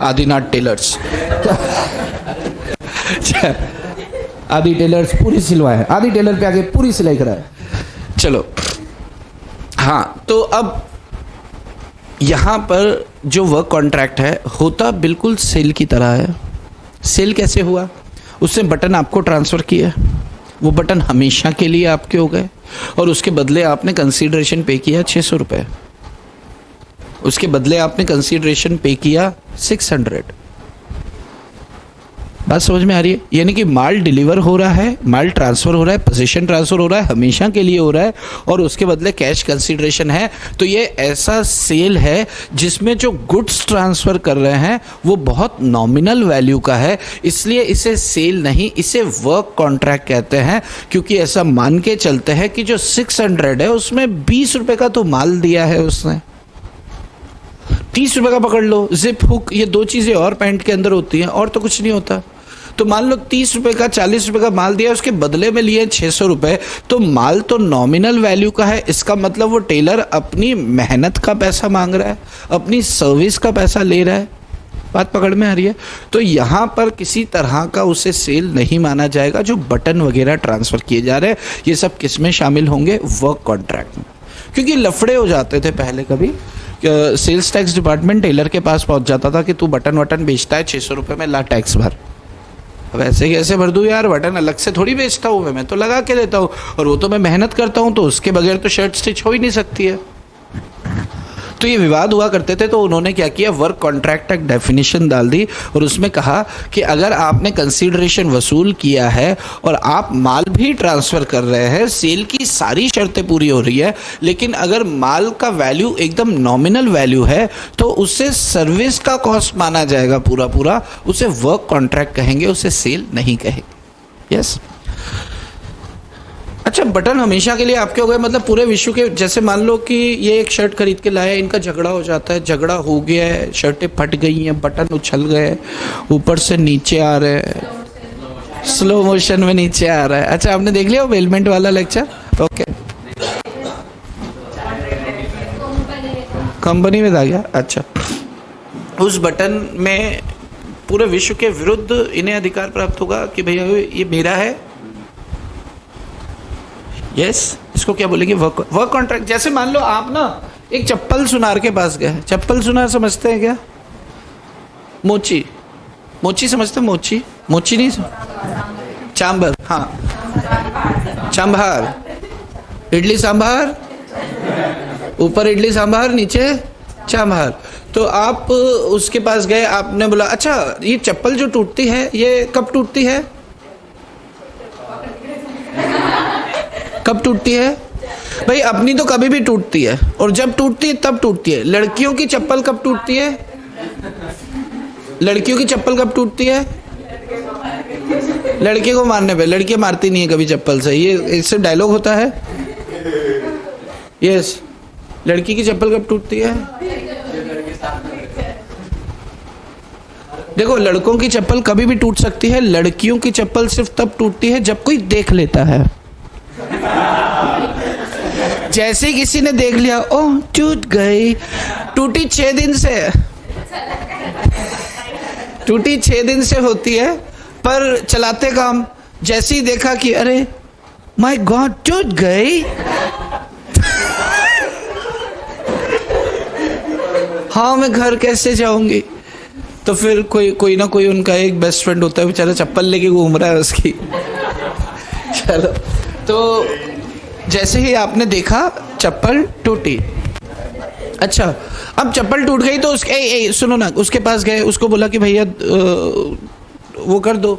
आदिनाथ टेलर्स। आदि टेलर्स पूरी सिलवाए, आदि टेलर पे आके पूरी सिलाई कराए। चलो, हाँ, तो अब यहाँ पर जो वर्क कॉन्ट्रैक्ट है होता बिल्कुल सेल की तरह है। सेल कैसे हुआ? उसने बटन आपको ट्रांसफ़र किया, वो बटन हमेशा के लिए आपके हो गए और उसके बदले आपने कंसीडरेशन पे किया 600 रुपये, उसके बदले आपने कंसीडरेशन पे किया 600। बात समझ में आ रही है? यानी कि माल डिलीवर हो रहा है, माल ट्रांसफर हो रहा है, पोजीशन ट्रांसफर हो रहा है, हमेशा के लिए हो रहा है और उसके बदले कैश कंसीडरेशन है। तो ये ऐसा सेल है जिसमें जो गुड्स ट्रांसफर कर रहे हैं वो बहुत नॉमिनल वैल्यू का है, इसलिए इसे सेल नहीं, इसे वर्क कॉन्ट्रैक्ट कहते हैं। क्योंकि ऐसा मान के चलते हैं कि जो 600 है उसमें 20 रुपए का तो माल दिया है उसने, 30 रुपए का पकड़ लो, जिप हुक, ये दो चीजें और पैंट के अंदर होती हैं और तो कुछ नहीं होता। तो मान लो 30 रुपए का 40 रुपए का माल दिया, उसके बदले में लिए 600 रुपए, तो माल तो नॉमिनल वैल्यू का है। इसका मतलब वो टेलर अपनी मेहनत का पैसा मांग रहा है, अपनी सर्विस का पैसा ले रहा है। बात पकड़ में आ रही है? तो यहाँ पर किसी तरह का उसे सेल नहीं माना जाएगा। जो बटन वगैरह ट्रांसफर किए जा रहे हैं ये सब किस में शामिल होंगे? वर्क कॉन्ट्रैक्ट में। क्योंकि लफड़े हो जाते थे पहले, कभी सेल्स टैक्स डिपार्टमेंट टेलर के पास पहुंच जाता था कि तू बटन वटन बेचता है 600 रुपये में, ला टैक्स भर। अब ऐसे कैसे भर दूँ यार, बटन अलग से थोड़ी बेचता हूँ मैं तो लगा के देता हूँ, और वो तो मैं मेहनत करता हूँ, तो उसके बगैर तो शर्ट स्टिच हो ही नहीं सकती है। तो ये विवाद हुआ करते थे। तो उन्होंने क्या किया, वर्क कॉन्ट्रैक्ट एक डेफिनेशन डाल दी और उसमें कहा कि अगर आपने कंसीडरेशन वसूल किया है और आप माल भी ट्रांसफ़र कर रहे हैं, सेल की सारी शर्तें पूरी हो रही है, लेकिन अगर माल का वैल्यू एकदम नॉमिनल वैल्यू है तो उसे सर्विस का कॉस्ट माना जाएगा पूरा पूरा, उसे वर्क कॉन्ट्रैक्ट कहेंगे, उसे सेल नहीं कहेंगे। यस। अच्छा, बटन हमेशा के लिए आपके हो गए, मतलब पूरे विश्व के। जैसे मान लो कि ये एक शर्ट खरीद के लाया, इनका झगड़ा हो जाता है, झगड़ा हो गया है, शर्टें फट गई हैं, बटन उछल गए, ऊपर से नीचे आ रहे हैं, स्लो मोशन में नीचे आ रहा है। अच्छा, आपने देख लिया वो बेलमेंट वाला लेक्चर? ओके, कंपनी में था क्या? अच्छा, उस बटन में पूरे विश्व के विरुद्ध इन्हें अधिकार प्राप्त होगा कि भैया ये मेरा है। यस, इसको क्या बोलेंगे? Work contract. जैसे मान लो आप ना एक चप्पल सुनार के पास गए। चप्पल सुनार समझते हैं क्या? मोची, मोची समझते हैं? मोची, मोची नहीं, चांबर, हाँ, चांभार, इडली सांभार, ऊपर इडली सांभार, नीचे चांभार। तो आप उसके पास गए, आपने बोला अच्छा ये चप्पल जो टूटती है ये कब टूटती है? कब टूटती है भाई? अपनी तो कभी भी टूटती है, और जब टूटती है तब टूटती है। लड़कियों की चप्पल कब टूटती है? लड़कियों की चप्पल कब टूटती है? लड़के को मारने पे। लड़कियां मारती नहीं है कभी चप्पल से, ये इससे डायलॉग होता है। यस, लड़की की चप्पल कब टूटती है? देखो, लड़कों की चप्पल कभी भी टूट सकती है, लड़कियों की चप्पल सिर्फ तब टूटती है जब कोई देख लेता है। जैसे ही किसी ने देख लिया, ओह टूट गई। टूटी 6 दिन से, टूटी 6 दिन से होती है, पर चलाते काम जैसे ही देखा कि अरे माय गॉड टूट गई, हाँ मैं घर कैसे जाऊंगी? तो फिर कोई ना कोई उनका एक बेस्ट फ्रेंड होता है, बेचारा चप्पल लेके घूम रहा है उसकी। चलो, तो जैसे ही आपने देखा चप्पल टूटी। अच्छा, अब चप्पल टूट गई तो उसके सुनो ना, उसके पास गए, उसको बोला कि भैया वो कर दो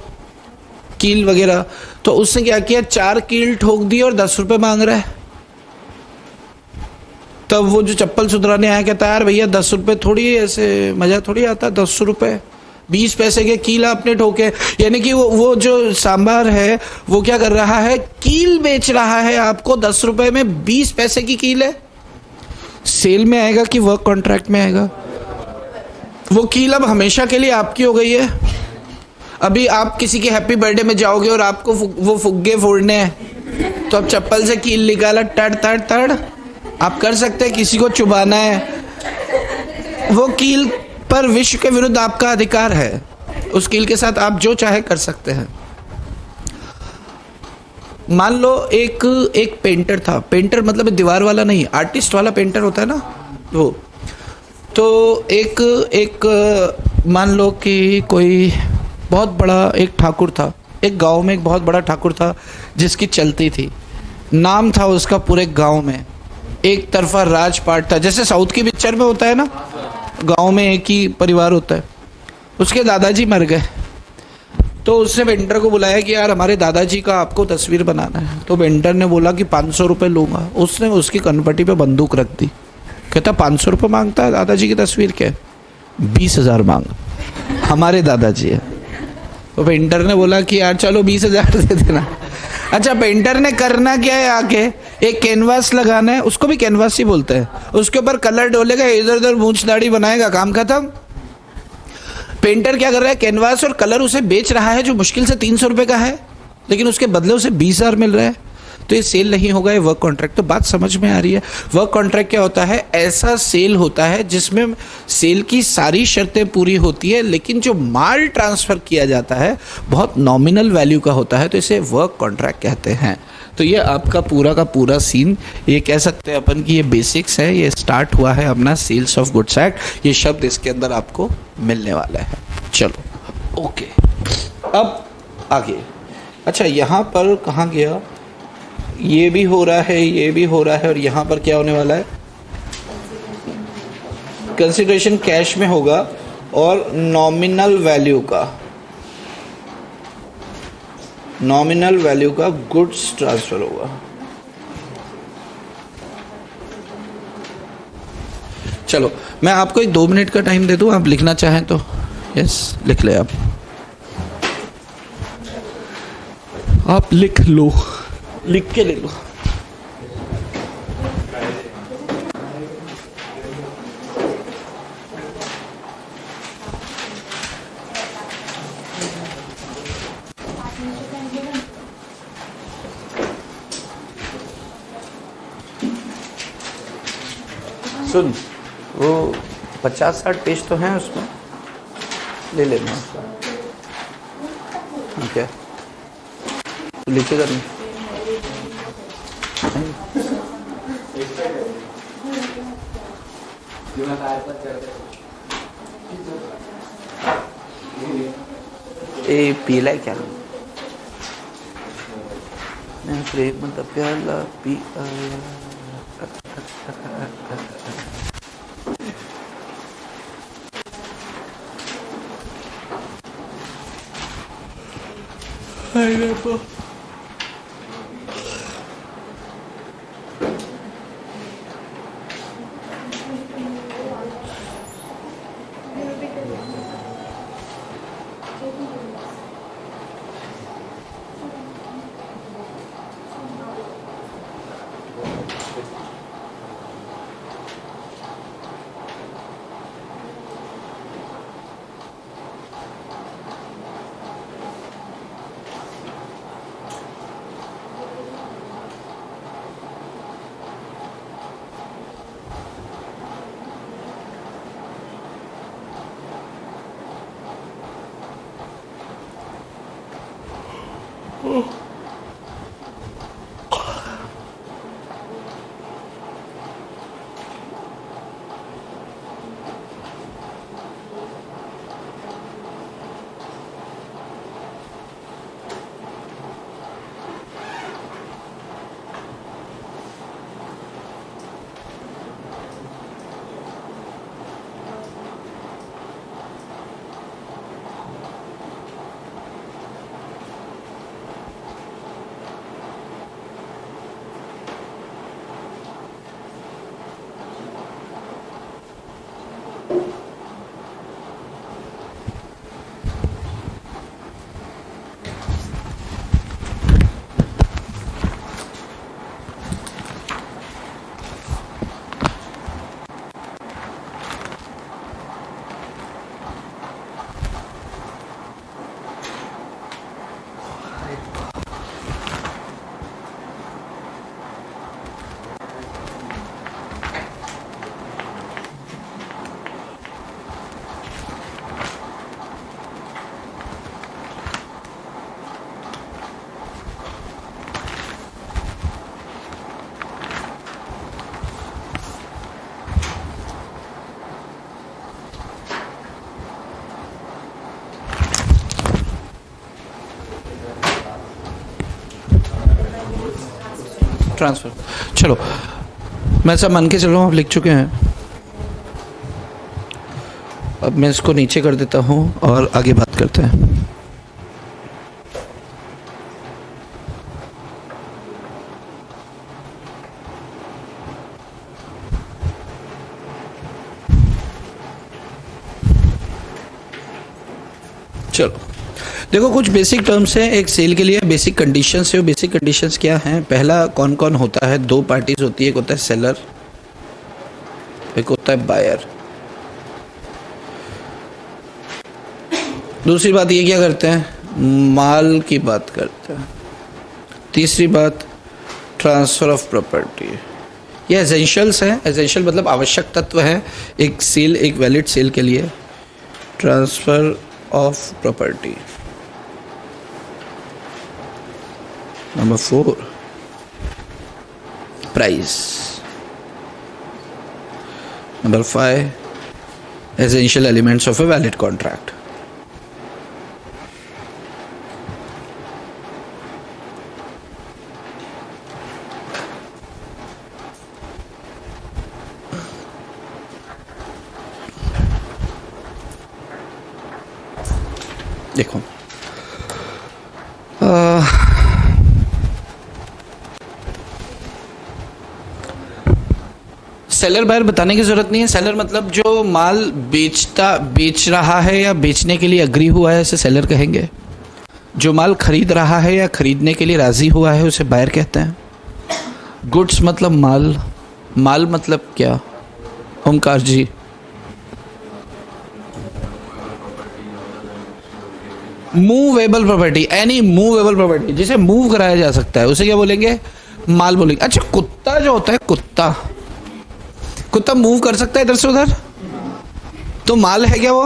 कील वगैरह। तो उसने क्या किया, 4 कील ठोक दी और 10 रुपए मांग रहा है। तब वो जो चप्पल सुधराने आया कहता है यार भैया 10 रुपए थोड़ी ऐसे मजा थोड़ी आता, 10 रुपए 20 पैसे के कील आपने ठोके। यानी कि वो जो सांबार है वो क्या कर रहा है, कील बेच रहा है आपको 10 रुपए में, 20 पैसे की कील है। सेल में आएगा कि वर्क कॉन्ट्रैक्ट में आएगा? वो कील अब हमेशा के लिए आपकी हो गई है। अभी आप किसी के हैप्पी बर्थडे में जाओगे और आपको वो फुग्गे फोड़ने हैं, तो अब चप्पल से कील निकाला, तड़ तड़ तड़ आप कर सकते हैं। किसी को चुबाना है, वो कील पर विश्व के विरुद्ध आपका अधिकार है, उस कील के साथ आप जो चाहे कर सकते हैं। मान लो एक पेंटर था, पेंटर मतलब दीवार वाला नहीं, आर्टिस्ट वाला पेंटर होता है ना वो। तो एक मान लो कि कोई बहुत बड़ा एक ठाकुर था, एक गांव में एक बहुत बड़ा ठाकुर था जिसकी चलती थी, नाम था उसका पूरे गांव में, एक तरफा राजपाट था, जैसे साउथ की पिक्चर में होता है ना, गांव में एक ही परिवार होता है। उसके दादाजी मर गए, तो उसने पेंटर को बुलाया कि यार हमारे दादाजी का आपको तस्वीर बनाना है। तो पेंटर ने बोला कि 500 रुपये लूँगा। उसने उसकी कनपट्टी पे बंदूक रख दी, कहता 500 रुपये मांगता है, दादाजी की तस्वीर क्या है, 20,000 मांग, हमारे दादाजी है। तो पेंटर ने बोला कि यार चलो 20,000 दे देना। अच्छा, पेंटर ने करना क्या है, आके एक कैनवास लगाना है, उसको भी कैनवास ही बोलते हैं, उसके ऊपर कलर डोलेगा, इधर उधर मूंछ दाढ़ी बनाएगा, काम खत्म। पेंटर क्या कर रहा है, कैनवास और कलर उसे बेच रहा है जो मुश्किल से 300 रुपये का है, लेकिन उसके बदले उसे 20,000 मिल रहा है। तो ये सेल नहीं होगा, ये वर्क कॉन्ट्रैक्ट। तो बात समझ में आ रही है। वर्क कॉन्ट्रैक्ट क्या होता है, ऐसा सेल होता है जिसमें सेल की सारी शर्तें पूरी होती है, लेकिन जो माल ट्रांसफर किया जाता है बहुत नॉमिनल वैल्यू का होता है, तो इसे वर्क कॉन्ट्रैक्ट कहते हैं। तो ये आपका पूरा का पूरा सीन, ये कह सकते हैं अपन की ये बेसिक्स है। ये स्टार्ट हुआ है अपना सेल्स ऑफ गुड्स एक्ट, ये शब्द इसके अंदर आपको मिलने वाला है। चलो ओके, अब आगे। अच्छा, यहाँ पर कहाँ गया, ये भी हो रहा है, ये भी हो रहा है, और यहाँ पर क्या होने वाला है, कंसिडरेशन कैश में होगा और नॉमिनल वैल्यू का, नॉमिनल वैल्यू का गुड्स ट्रांसफर होगा। चलो मैं आपको एक 2 मिनट का टाइम दे दूं, आप लिखना चाहें तो यस लिख ले, आप लिख लो, लिख के ले लो। सुन, वो 50-60 पेज तो हैं उसमें, ले लेना, ठीक है, तो लिखेगा नहीं। ए पीला है क्या, प्रेम मतलब प्याला पी ट्रांसफर। चलो मैं सब मान के चल रहा हूँ, आप लिख चुके हैं। अब मैं इसको नीचे कर देता हूँ और आगे बात करते हैं। चलो देखो, कुछ बेसिक टर्म्स हैं एक सेल के लिए, बेसिक कंडीशंस है। बेसिक कंडीशंस क्या हैं? पहला कौन कौन होता है? दो पार्टीज होती है, एक होता है सेलर, एक होता है बायर। दूसरी बात ये क्या करते हैं? माल की बात करते हैं। तीसरी बात ट्रांसफर ऑफ प्रॉपर्टी। ये एसेंशियल्स हैं। एसेंशियल मतलब आवश्यक तत्व है एक सेल, एक वैलिड सेल के लिए। Transfer of property. Number 4 price. Number 5 essential elements of a valid contract. देखो सेलर बायर बताने की जरूरत नहीं है। सेलर मतलब जो माल बेच रहा है या बेचने के लिए अग्री हुआ है, उसे सेलर कहेंगे। जो माल खरीद रहा है या खरीदने के लिए राजी हुआ है, उसे बायर कहते हैं। गुड्स मतलब माल। माल मतलब क्या Omkar ji? Movable property, any movable property जिसे मूव कराया जा सकता है उसे क्या बोलेंगे? माल बोलेंगे। अच्छा, कुत्ता जो होता है, कुत्ता मूव कर सकता है इधर से उधर, तो माल है क्या वो?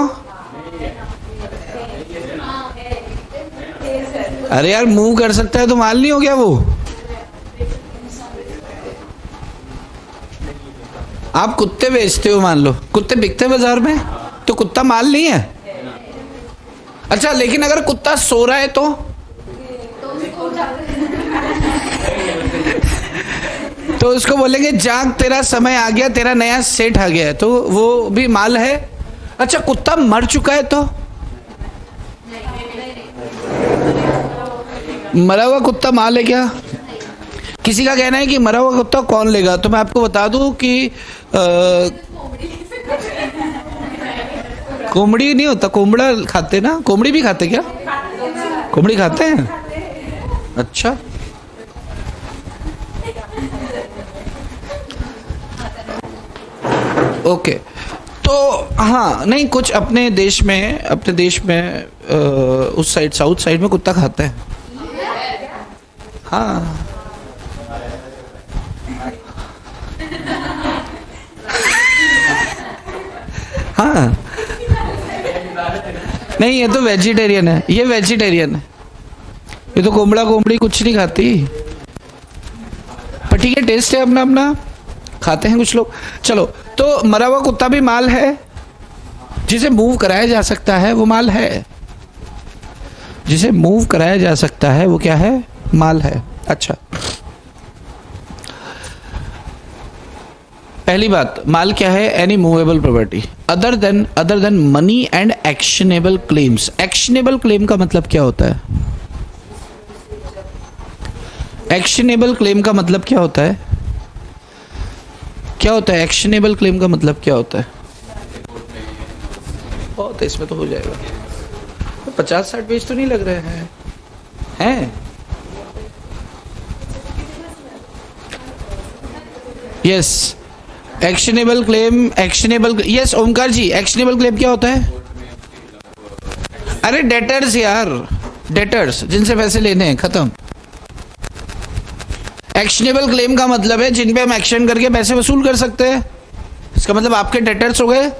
अरे यार, मूव कर सकता है तो माल नहीं हो गया वो? आप कुत्ते बेचते हो, मान लो कुत्ते बिकते बाजार में, तो कुत्ता माल नहीं है? अच्छा, लेकिन अगर कुत्ता सो रहा है तो उसको बोलेंगे जाग, तेरा समय आ गया, तेरा नया सेट आ गया है, तो वो भी माल है। अच्छा, कुत्ता मर चुका है तो? मरा हुआ कुत्ता माल है क्या? किसी का कहना है कि मरा हुआ कुत्ता कौन लेगा, तो मैं आपको बता दूं कि कोमड़ी नहीं होता, कोमड़ा खाते ना? कोमड़ी भी खाते क्या? कोमड़ी खाते हैं? अच्छा, ओके। तो हाँ, नहीं, कुछ अपने देश में उस साइड, साउथ साइड में कुत्ता खाते हैं। हाँ हाँ, नहीं, ये तो वेजिटेरियन है, ये वेजिटेरियन है, ये तो कोमड़ा कोमड़ी कुछ नहीं खाती। पर ठीक है, टेस्ट है अपना अपना, खाते हैं कुछ लोग। चलो, तो मरा हुआ कुत्ता भी माल है, जिसे मूव कराया जा सकता है वो माल है। जिसे मूव कराया जा सकता है वो क्या है? माल है। अच्छा, पहली बात, माल क्या है? Any movable property other than money and actionable claims. Actionable claim का मतलब क्या होता है? एक्शनेबल क्लेम का मतलब क्या होता है? क्या होता है एक्शनेबल क्लेम का मतलब? क्या होता है? बहुत है, इसमें तो हो जाएगा। 50-60 पेज तो नहीं लग रहे हैं? Yes, actionable claim, yes Omkar ji, actionable claim क्या होता है? अरे डेटर्स यार, डेटर्स जिनसे पैसे लेने हैं, खत्म। एक्शनेबल क्लेम का मतलब है जिन पे हम एक्शन करके पैसे वसूल कर सकते हैं। इसका मतलब आपके डेटर्स हो गए।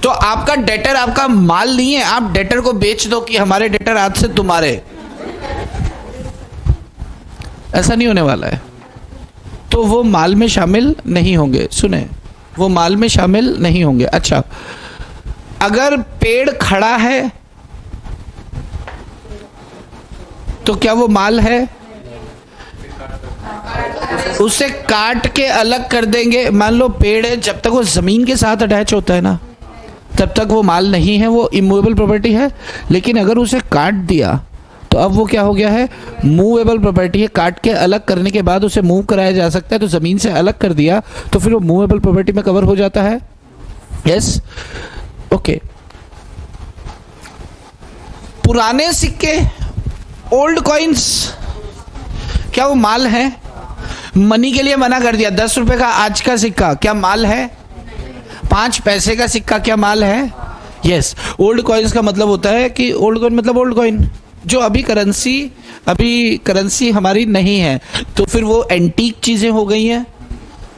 तो आपका डेटर आपका माल नहीं है, आप डेटर को बेच दो कि हमारे डेटर आज से तुम्हारे। ऐसा नहीं होने वाला है। तो वो माल में शामिल नहीं होंगे। सुने, वो माल में शामिल नहीं होंगे। अच्छा, अगर पेड़ खड़ा है तो क्या वो माल है? उसे काट के अलग कर देंगे। मान लो पेड़ है, जब तक वो जमीन के साथ अटैच होता है ना, तब तक वो माल नहीं है, वो इमूवेबल प्रॉपर्टी है। लेकिन अगर उसे काट दिया तो अब वो क्या हो गया है, मूवेबल प्रॉपर्टी है। काट के अलग करने के बाद उसे मूव कराया जा सकता है, तो ज़मीन से अलग कर दिया तो फिर वो मूवेबल प्रॉपर्टी में कवर हो जाता है। Yes, okay. पुराने सिक्के, ओल्ड कॉइन्स, क्या वो माल है? मनी के लिए मना कर दिया। 10 रुपए का आज का सिक्का क्या माल है? 5 पैसे का सिक्का क्या माल है? यस। ओल्ड कॉइन्स का मतलब होता है कि ओल्ड कॉइन मतलब ओल्ड कॉइन, जो अभी करेंसी हमारी नहीं है, तो फिर वो एंटीक चीज़ें हो गई हैं।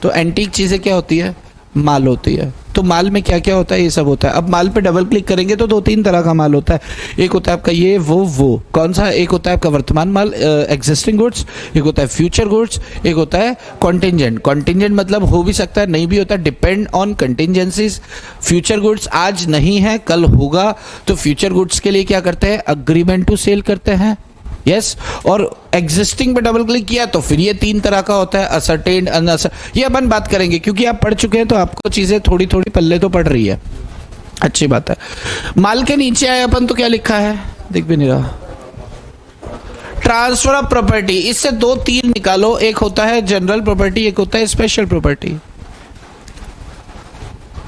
तो एंटीक चीज़ें क्या होती है? माल होती है। तो माल में क्या क्या होता है? ये सब होता है। अब माल पे डबल क्लिक करेंगे तो 2-3 तरह का माल होता है। एक होता है आपका ये वो कौन सा? एक होता है आपका वर्तमान माल, एग्जिस्टिंग गुड्स। एक होता है फ्यूचर गुड्स। एक होता है कॉन्टिंजेंट। कॉन्टिंजेंट मतलब हो भी सकता है, नहीं भी होता, डिपेंड ऑन कंटिंजेंसीज। फ्यूचर गुड्स आज नहीं है, कल होगा, तो फ्यूचर गुड्स के लिए क्या करते हैं? अग्रीमेंट टू सेल करते हैं। यस। और एग्जिस्टिंग पे डबल क्लिक किया तो फिर ये 3 तरह का होता है, असर्टेन्ड, अनअसर्टेन्ड। ये अपन बात करेंगे क्योंकि आप पढ़ चुके हैं तो आपको चीजें थोड़ी थोड़ी पल्ले तो पड़ रही है, अच्छी बात है। माल के नीचे आए अपन तो क्या लिखा है? दिख भी नहीं रहा। Transfer of property. इससे 2-3 निकालो। एक होता है जनरल प्रॉपर्टी, एक होता है स्पेशल प्रॉपर्टी।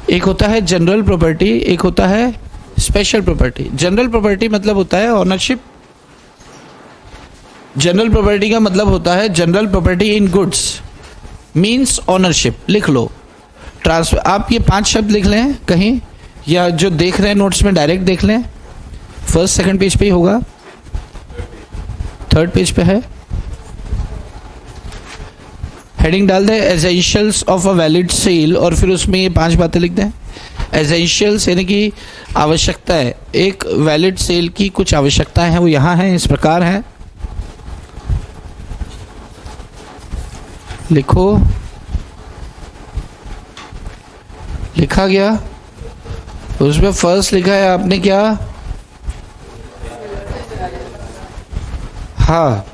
एक होता है जनरल प्रॉपर्टी, एक होता है स्पेशल प्रॉपर्टी। जनरल प्रॉपर्टी मतलब होता है ऑनरशिप। जनरल प्रॉपर्टी का मतलब होता है general property in goods means ownership. लिख लो ट्रांसफर। आप ये 5 शब्द लिख लें कहीं, या जो देख रहे हैं नोट्स में डायरेक्ट देख लें। फर्स्ट सेकंड पेज पे ही होगा, थर्ड पेज पे है। हेडिंग डाल दें essentials of a valid sale, और फिर उसमें ये 5 बातें लिख दें। एसेंशियल्स यानी कि आवश्यकता है, एक वैलिड सेल की कुछ आवश्यकताएं हैं, वो यहाँ हैं, इस प्रकार हैं। लिखो, लिखा गया। उसमें फर्स्ट लिखा है आपने क्या? हाँ,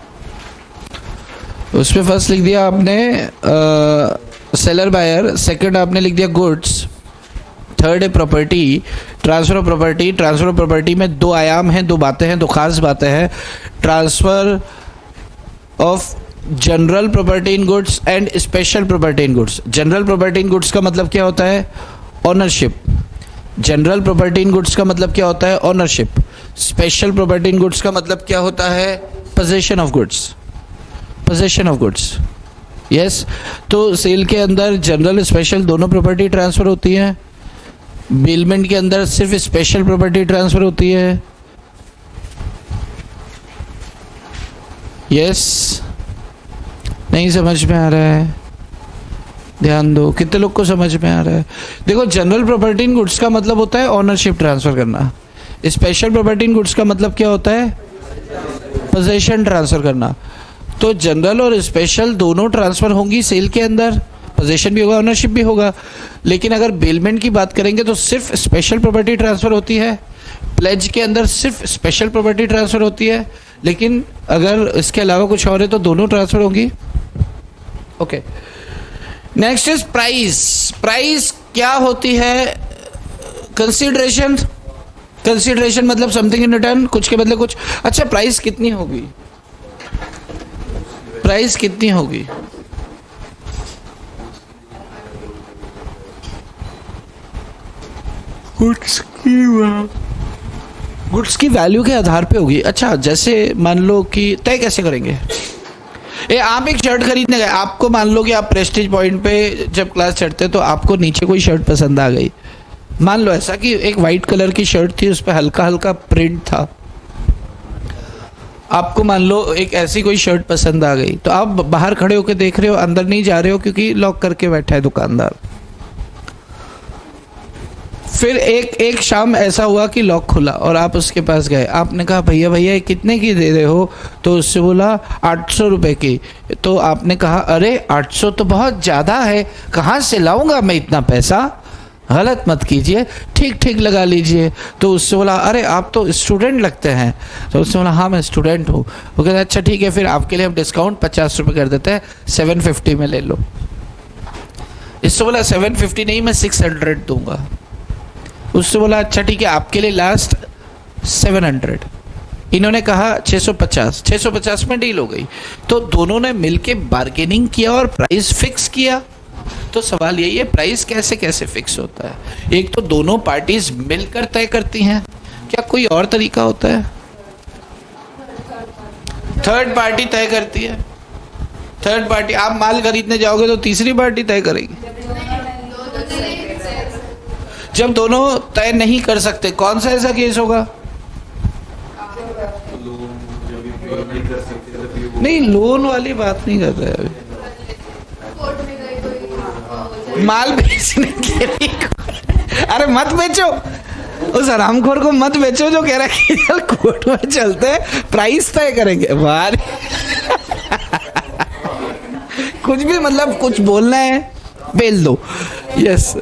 उसमें फर्स्ट लिख दिया आपने सेलर बायर। सेकंड आपने लिख दिया गुड्स। थर्ड है property, transfer of property. Transfer of property में 2 आयाम हैं, 2 बातें हैं, 2 खास बातें हैं। Transfer of general property in goods and special property in goods. General property in goods का मतलब क्या होता है? Ownership. General property in goods का मतलब क्या होता है? Ownership. Special property in goods का मतलब क्या होता है? Possession of goods. Possession of goods. Yes. तो सेल के अंदर जनरल स्पेशल दोनों प्रॉपर्टी ट्रांसफर होती है। बेलमेंट के अंदर सिर्फ स्पेशल प्रॉपर्टी ट्रांसफर होती है। यस। नहीं समझ में आ रहा है? ध्यान दो, कितने लोग को समझ में आ रहा है? देखो, जनरल प्रॉपर्टी इन गुड्स का मतलब होता है ओनरशिप ट्रांसफर करना। स्पेशल प्रॉपर्टी इन गुड्स का मतलब क्या होता है? पोजेशन ट्रांसफर करना। तो जनरल और स्पेशल दोनों ट्रांसफर होंगी सेल के अंदर, पोजेशन भी होगा, ओनरशिप भी होगा। लेकिन अगर बेलमेंट की बात करेंगे तो सिर्फ स्पेशल प्रॉपर्टी ट्रांसफर होती है। प्लेज के अंदर सिर्फ स्पेशल प्रॉपर्टी ट्रांसफर होती है, लेकिन अगर इसके अलावा कुछ और है तो दोनों ट्रांसफर होंगी। Okay, next is price. Price क्या होती है? कंसीडरेशन। कंसीडरेशन मतलब समथिंग इन रिटर्न, कुछ के बदले कुछ। अच्छा, प्राइस कितनी होगी? प्राइस कितनी होगी? गुड्स की वैल्यू के आधार पे होगी। अच्छा, जैसे मान लो कि तय कैसे करेंगे? आप एक शर्ट खरीदने गए, आपको मान लो कि आप प्रेस्टीज पॉइंट पे जब क्लास चढ़ते तो आपको नीचे कोई शर्ट पसंद आ गई। मान लो ऐसा कि एक वाइट कलर की शर्ट थी, उस पर हल्का हल्का प्रिंट था। आपको मान लो एक ऐसी कोई शर्ट पसंद आ गई, तो आप बाहर खड़े होकर देख रहे हो, अंदर नहीं जा रहे हो क्योंकि लॉक करके बैठा है दुकानदार। फिर एक शाम ऐसा हुआ कि लॉक खुला और आप उसके पास गए। आपने कहा भैया भैया कितने की दे रहे हो? तो उससे बोला 800 रुपये की। तो आपने कहा अरे 800 तो बहुत ज़्यादा है, कहाँ से लाऊंगा मैं इतना पैसा? गलत मत कीजिए, ठीक ठीक लगा लीजिए। तो उससे बोला अरे आप तो स्टूडेंट लगते हैं। तो उससे बोला हाँ मैं स्टूडेंट हूँ। वो कहता अच्छा ठीक है, फिर आपके लिए हम डिस्काउंट 50 रुपये कर देते हैं, 750 में ले लो। इससे बोला 750 नहीं, मैं 600 दूंगा। उससे बोला अच्छा ठीक है, आपके लिए लास्ट 700। इन्होंने कहा 650, 650 में डील हो गई। तो दोनों ने मिलके बार्गेनिंग किया और प्राइस फिक्स किया। तो सवाल यही है, प्राइस कैसे कैसे फिक्स होता है? एक तो दोनों पार्टीज मिलकर तय करती हैं, क्या कोई और तरीका होता है? थर्ड पार्टी तय करती है। थर्ड पार्टी, आप माल खरीदने जाओगे तो तीसरी पार्टी तय करेगी। जब दोनों तय नहीं कर सकते, कौन सा ऐसा केस होगा? नहीं, लोन वाली बात नहीं कर रहे अभी। माल बेचने के लिए अरे मत बेचो, उस हरामखोर को मत बेचो जो कह रहा है कि चल कोर्ट में चलते हैं, प्राइस तय करेंगे। बाहर कुछ भी, मतलब कुछ बोलना है बेच दो। यस,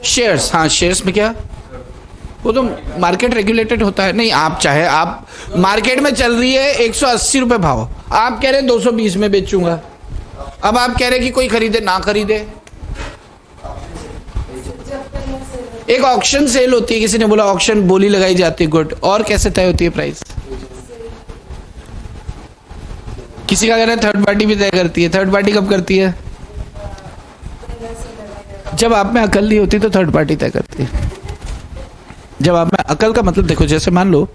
शेयर्स, हाँ शेयर्स में क्या, वो तो मार्केट रेगुलेटेड होता है। नहीं, आप चाहे आप मार्केट में चल रही है 180 रुपए भाव, आप कह रहे हैं 220 में बेचूंगा। अब आप कह रहे हैं कि कोई खरीदे ना खरीदे। एक ऑक्शन सेल होती है, किसी ने बोला ऑक्शन बोली लगाई जाती है, गुड। और कैसे तय होती है प्राइस? किसी का कहना है थर्ड पार्टी भी तय करती है। थर्ड पार्टी कब करती है? जब आप में अकल नहीं होती तो थर्ड पार्टी तय करती है। जब आप में अकल का मतलब देखो, जैसे मान लो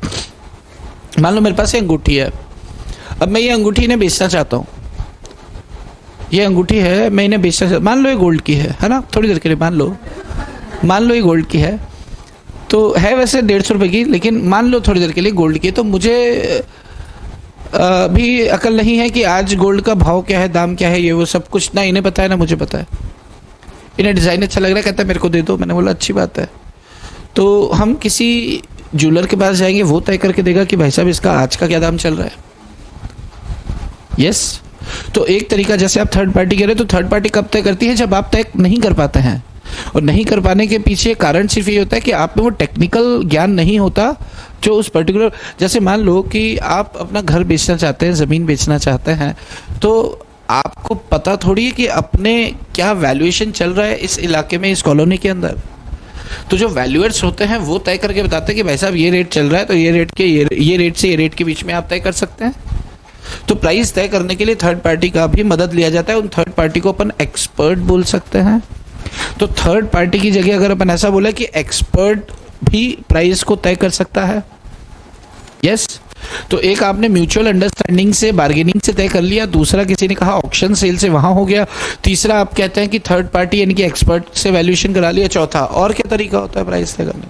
मेरे पास ये अंगूठी है। अब मैं ये अंगूठी इन्हें बेचना चाहता हूँ। ये अंगूठी है, मैं इन्हें बेचना चाहता, मान लो ये गोल्ड की है ना, थोड़ी देर के लिए मान लो ये गोल्ड की है। तो है वैसे 150 रुपये की, लेकिन मान लो थोड़ी देर के लिए गोल्ड की। तो मुझे भी अकल नहीं है कि आज गोल्ड का भाव क्या है, दाम क्या है, ये वो सब कुछ ना इन्हें पता है ना मुझे पता है। इन्हें डिज़ाइन अच्छा लग रहा है, कहता है मेरे को दे दो। मैंने बोला अच्छी बात है। तो हम किसी ज्वेलर के पास जाएंगे, वो तय करके देगा कि भाई साहब इसका आज का क्या दाम चल रहा है। यस, तो एक तरीका, जैसे आप थर्ड पार्टी कह रहे हो, तो थर्ड पार्टी कब तय करती है? जब आप तय नहीं कर पाते हैं। और नहीं कर पाने के पीछे कारण सिर्फ ये होता है कि आप में वो टेक्निकल ज्ञान नहीं होता जो उस पर्टिकुलर, जैसे मान लो कि आप अपना घर बेचना चाहते हैं, ज़मीन बेचना चाहते हैं, तो आपको पता थोड़ी है कि अपने क्या वैल्यूएशन चल रहा है इस इलाके में, इस कॉलोनी के अंदर। तो जो वैल्यूअर्स होते हैं वो तय करके बताते हैं कि भाई साहब ये रेट चल रहा है, तो ये रेट के ये रेट से ये रेट के बीच में आप तय कर सकते हैं। तो प्राइस तय करने के लिए थर्ड पार्टी का भी मदद लिया जाता है। उन थर्ड पार्टी को अपन एक्सपर्ट बोल सकते हैं। तो थर्ड पार्टी की जगह अगर अपन ऐसा बोले कि एक्सपर्ट भी प्राइस को तय कर सकता है। यस, तो एक आपने म्यूचुअल अंडरस्टैंडिंग से, बार्गेनिंग से तय कर लिया, दूसरा किसी ने कहा ऑक्शन सेल से, वहां हो गया, तीसरा आप कहते हैं कि थर्ड पार्टी यानी कि एक्सपर्ट से वैल्यूएशन करा लिया, चौथा और क्या तरीका होता है प्राइस तय करने का?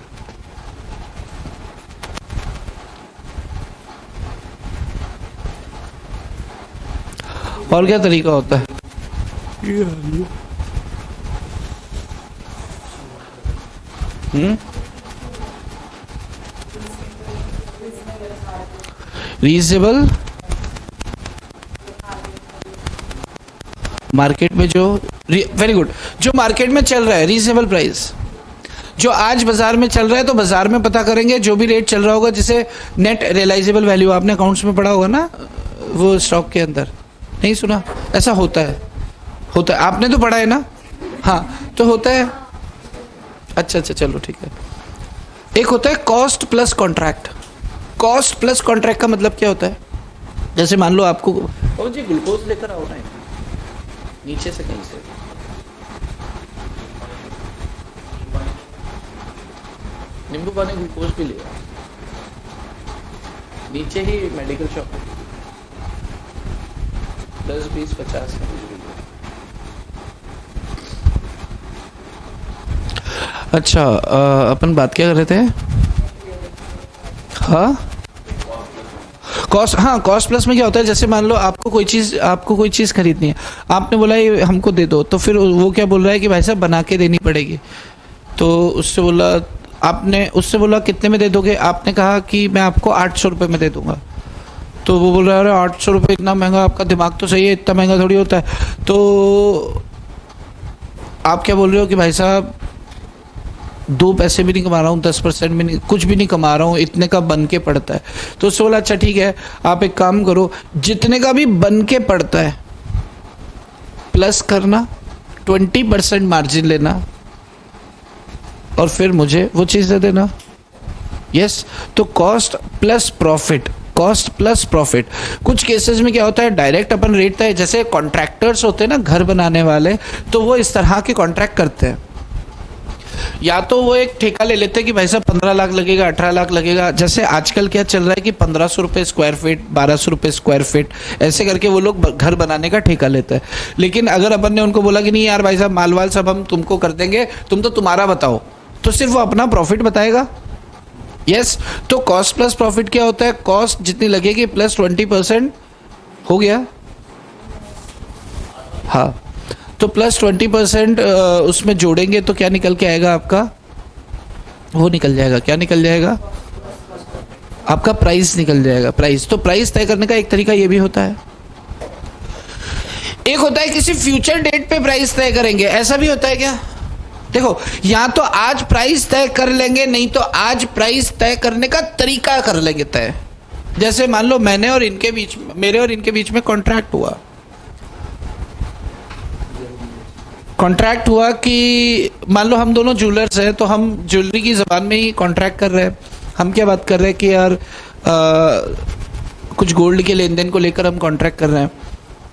और क्या तरीका होता है? रीजनेबल मार्केट में जो, वेरी गुड, जो मार्केट में चल रहा है रीजनेबल प्राइस, जो आज बाजार में चल रहा है, तो बाजार में पता करेंगे जो भी रेट चल रहा होगा, जिसे नेट रियलाइजेबल वैल्यू, आपने अकाउंट्स में पढ़ा होगा ना, वो स्टॉक के अंदर नहीं सुना? ऐसा होता है आपने तो पढ़ा है ना? हाँ, तो होता है। अच्छा चलो ठीक है। एक होता है cost plus contract. Cost plus contract का मतलब क्या होता है? जैसे मान लो आपको, ओ जी ग्लूकोज लेकर आओ ना नीचे से, कहीं से नींबू पानी ग्लूकोज भी लिया, नीचे ही मेडिकल शॉप है, 10 20 50। अच्छा, अपन बात क्या कर रहे थे? हाँ, कॉस्ट, हाँ कॉस्ट प्लस में क्या होता है? जैसे मान लो आपको कोई चीज़ खरीदनी है, आपने बोला ये हमको दे दो, तो फिर वो क्या बोल रहा है कि भाई साहब बना के देनी पड़ेगी। तो आपने उससे बोला कितने में दे दोगे? आपने कहा कि मैं आपको 800 रुपये में दे दूंगा। तो वो बोल रहा है अरे 800 रुपये इतना महंगा, आपका दिमाग तो सही है, इतना महंगा थोड़ी होता है। तो आप क्या बोल रहे हो कि भाई साहब 2 पैसे भी नहीं कमा रहा हूँ, 10% भी नहीं, कुछ भी नहीं कमा रहा हूँ, इतने का बन के पड़ता है। तो उससे बोला अच्छा ठीक है, आप एक काम करो, जितने का भी बन के पड़ता है प्लस करना, 20% मार्जिन लेना और फिर मुझे वो चीज़ दे देना। यस, तो cost plus profit, cost plus profit. कुछ केसेस में क्या होता है, डायरेक्ट अपन रेट तय, जैसे कॉन्ट्रैक्टर्स होते हैं ना घर बनाने वाले, तो वो इस तरह के कॉन्ट्रैक्ट करते हैं। या तो वो एक ठेका ले लेते हैं कि भाई साहब 15 लाख लगेगा, 18 लाख लगेगा। जैसे आजकल क्या चल रहा है कि 1500 रुपये स्क्वायर फीट, 1200 रुपये स्क्वायर फीट, ऐसे करके वो लोग घर बनाने का ठेका लेते हैं। लेकिन अगर अपन ने उनको बोला कि नहीं यार भाई साहब माल वाल सब हम तुमको कर देंगे, तुम तो तुम्हारा बताओ, तो सिर्फ वो अपना प्रॉफिट बताएगा। यस, तो कॉस्ट प्लस प्रॉफिट क्या होता है, कॉस्ट जितनी लगेगी प्लस 20% हो गया। हाँ, तो प्लस 20% उसमें जोड़ेंगे तो क्या निकल के आएगा आपका, वो निकल जाएगा, क्या निकल जाएगा आपका प्राइस निकल जाएगा, प्राइस। तो प्राइस तय करने का एक तरीका ये भी होता है। एक होता है किसी फ्यूचर डेट पे प्राइस तय करेंगे, ऐसा भी होता है क्या? देखो, या तो आज प्राइस तय कर लेंगे, नहीं तो आज प्राइस तय करने का तरीका कर लेंगे तय। जैसे मान लो मैंने और इनके बीच, मेरे और इनके बीच में कॉन्ट्रैक्ट हुआ, कॉन्ट्रैक्ट हुआ कि मान लो हम दोनों ज्वेलर्स हैं, तो हम ज्वेलरी की ज़बान में ही कॉन्ट्रैक्ट कर रहे हैं। हम क्या बात कर रहे हैं कि यार कुछ गोल्ड के लेन देन को लेकर हम कॉन्ट्रैक्ट कर रहे हैं।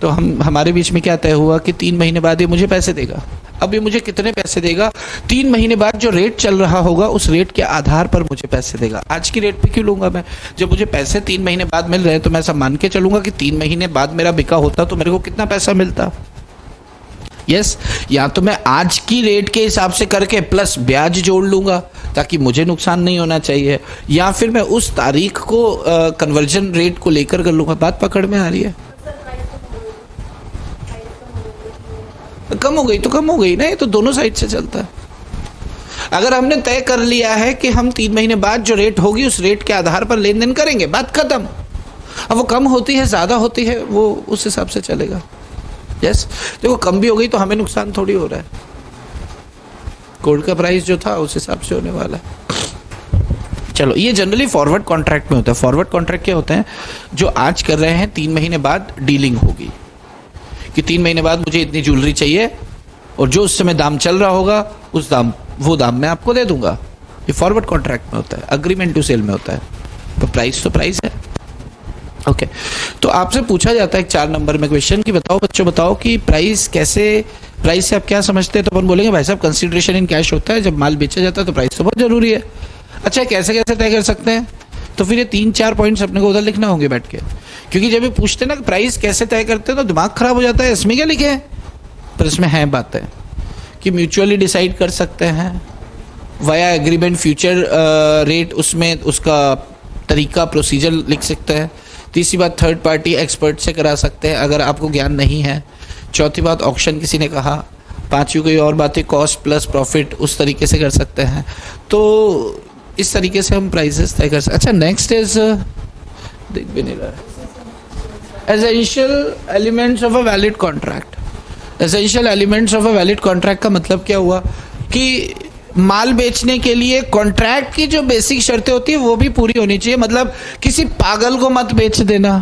तो हमारे बीच में क्या तय हुआ कि 3 महीने बाद ये मुझे पैसे देगा। अब ये मुझे कितने पैसे देगा, 3 महीने बाद जो रेट चल रहा होगा उस रेट के आधार पर मुझे पैसे देगा। आज की रेट पे क्यों लूँगा मैं? जब मुझे पैसे 3 महीने बाद मिल रहे हैं तो मैं ऐसा मान के चलूँगा कि 3 महीने बाद मेरा बिका होता तो मेरे को कितना पैसा मिलता। यस, या तो मैं आज की रेट के हिसाब से करके प्लस ब्याज जोड़ लूँगा ताकि मुझे नुकसान नहीं होना चाहिए, या फिर मैं उस तारीख को कन्वर्जन रेट को लेकर कर लूँगा। बात पकड़ में आ रही है? कम हो गई तो कम हो गई ना, ये तो दोनों साइड से चलता है। अगर हमने तय कर लिया है कि हम 3 महीने बाद जो रेट होगी उस रेट के आधार पर लेन देन करेंगे, बात खत्म। अब वो कम होती है, ज़्यादा होती है, वो उस हिसाब से चलेगा। यस, देखो कम भी हो गई तो हमें नुकसान थोड़ी हो रहा है, गोल्ड का प्राइस जो था उस हिसाब से होने वाला है। चलो, ये जनरली फॉरवर्ड कॉन्ट्रैक्ट में होता है। फॉरवर्ड कॉन्ट्रैक्ट क्या होते हैं, जो आज कर रहे हैं 3 महीने बाद डीलिंग होगी कि 3 महीने बाद मुझे इतनी ज्वेलरी चाहिए और जो उस समय दाम चल रहा होगा उस दाम, वो दाम मैं आपको दे दूंगा। ये फॉरवर्ड कॉन्ट्रैक्ट में होता है, अग्रीमेंट टू सेल में होता है। तो प्राइस तो प्राइस है। ओके, तो आपसे पूछा जाता है 4 नंबर में क्वेश्चन कि बताओ बच्चों, बताओ कि प्राइस कैसे, प्राइस से आप क्या समझते हैं? तो अपन बोलेंगे भाई साहब कंसिडरेशन इन कैश होता है, जब माल बेचा जाता है तो प्राइस तो बहुत जरूरी है। अच्छा, कैसे कैसे तय कर सकते हैं? तो फिर ये 3-4 पॉइंट्स अपने को उधर लिखना होंगे बैठ के, क्योंकि जब ये पूछते हैं ना कि प्राइस कैसे तय करते हैं तो दिमाग खराब हो जाता है, इसमें क्या लिखे है? पर इसमें है बात है कि म्यूचुअली डिसाइड कर सकते हैं वाया एग्रीमेंट, फ्यूचर रेट, उसमें उसका तरीका, प्रोसीजर लिख सकते हैं। तीसरी बात, थर्ड पार्टी एक्सपर्ट से करा सकते हैं अगर आपको ज्ञान नहीं है। चौथी बात, ऑक्शन किसी ने कहा। पांचवी कोई और बात है, कॉस्ट प्लस प्रॉफिट, उस तरीके से कर सकते हैं। तो इस तरीके से हम प्राइसेस तय कर सकते। अच्छा, नेक्स्ट इज, देख भी नहीं रहा, essential elements of a valid contract. Essential elements of a valid contract का मतलब क्या हुआ कि माल बेचने के लिए कॉन्ट्रैक्ट की जो बेसिक शर्तें होती है वो भी पूरी होनी चाहिए। मतलब किसी पागल को मत बेच देना।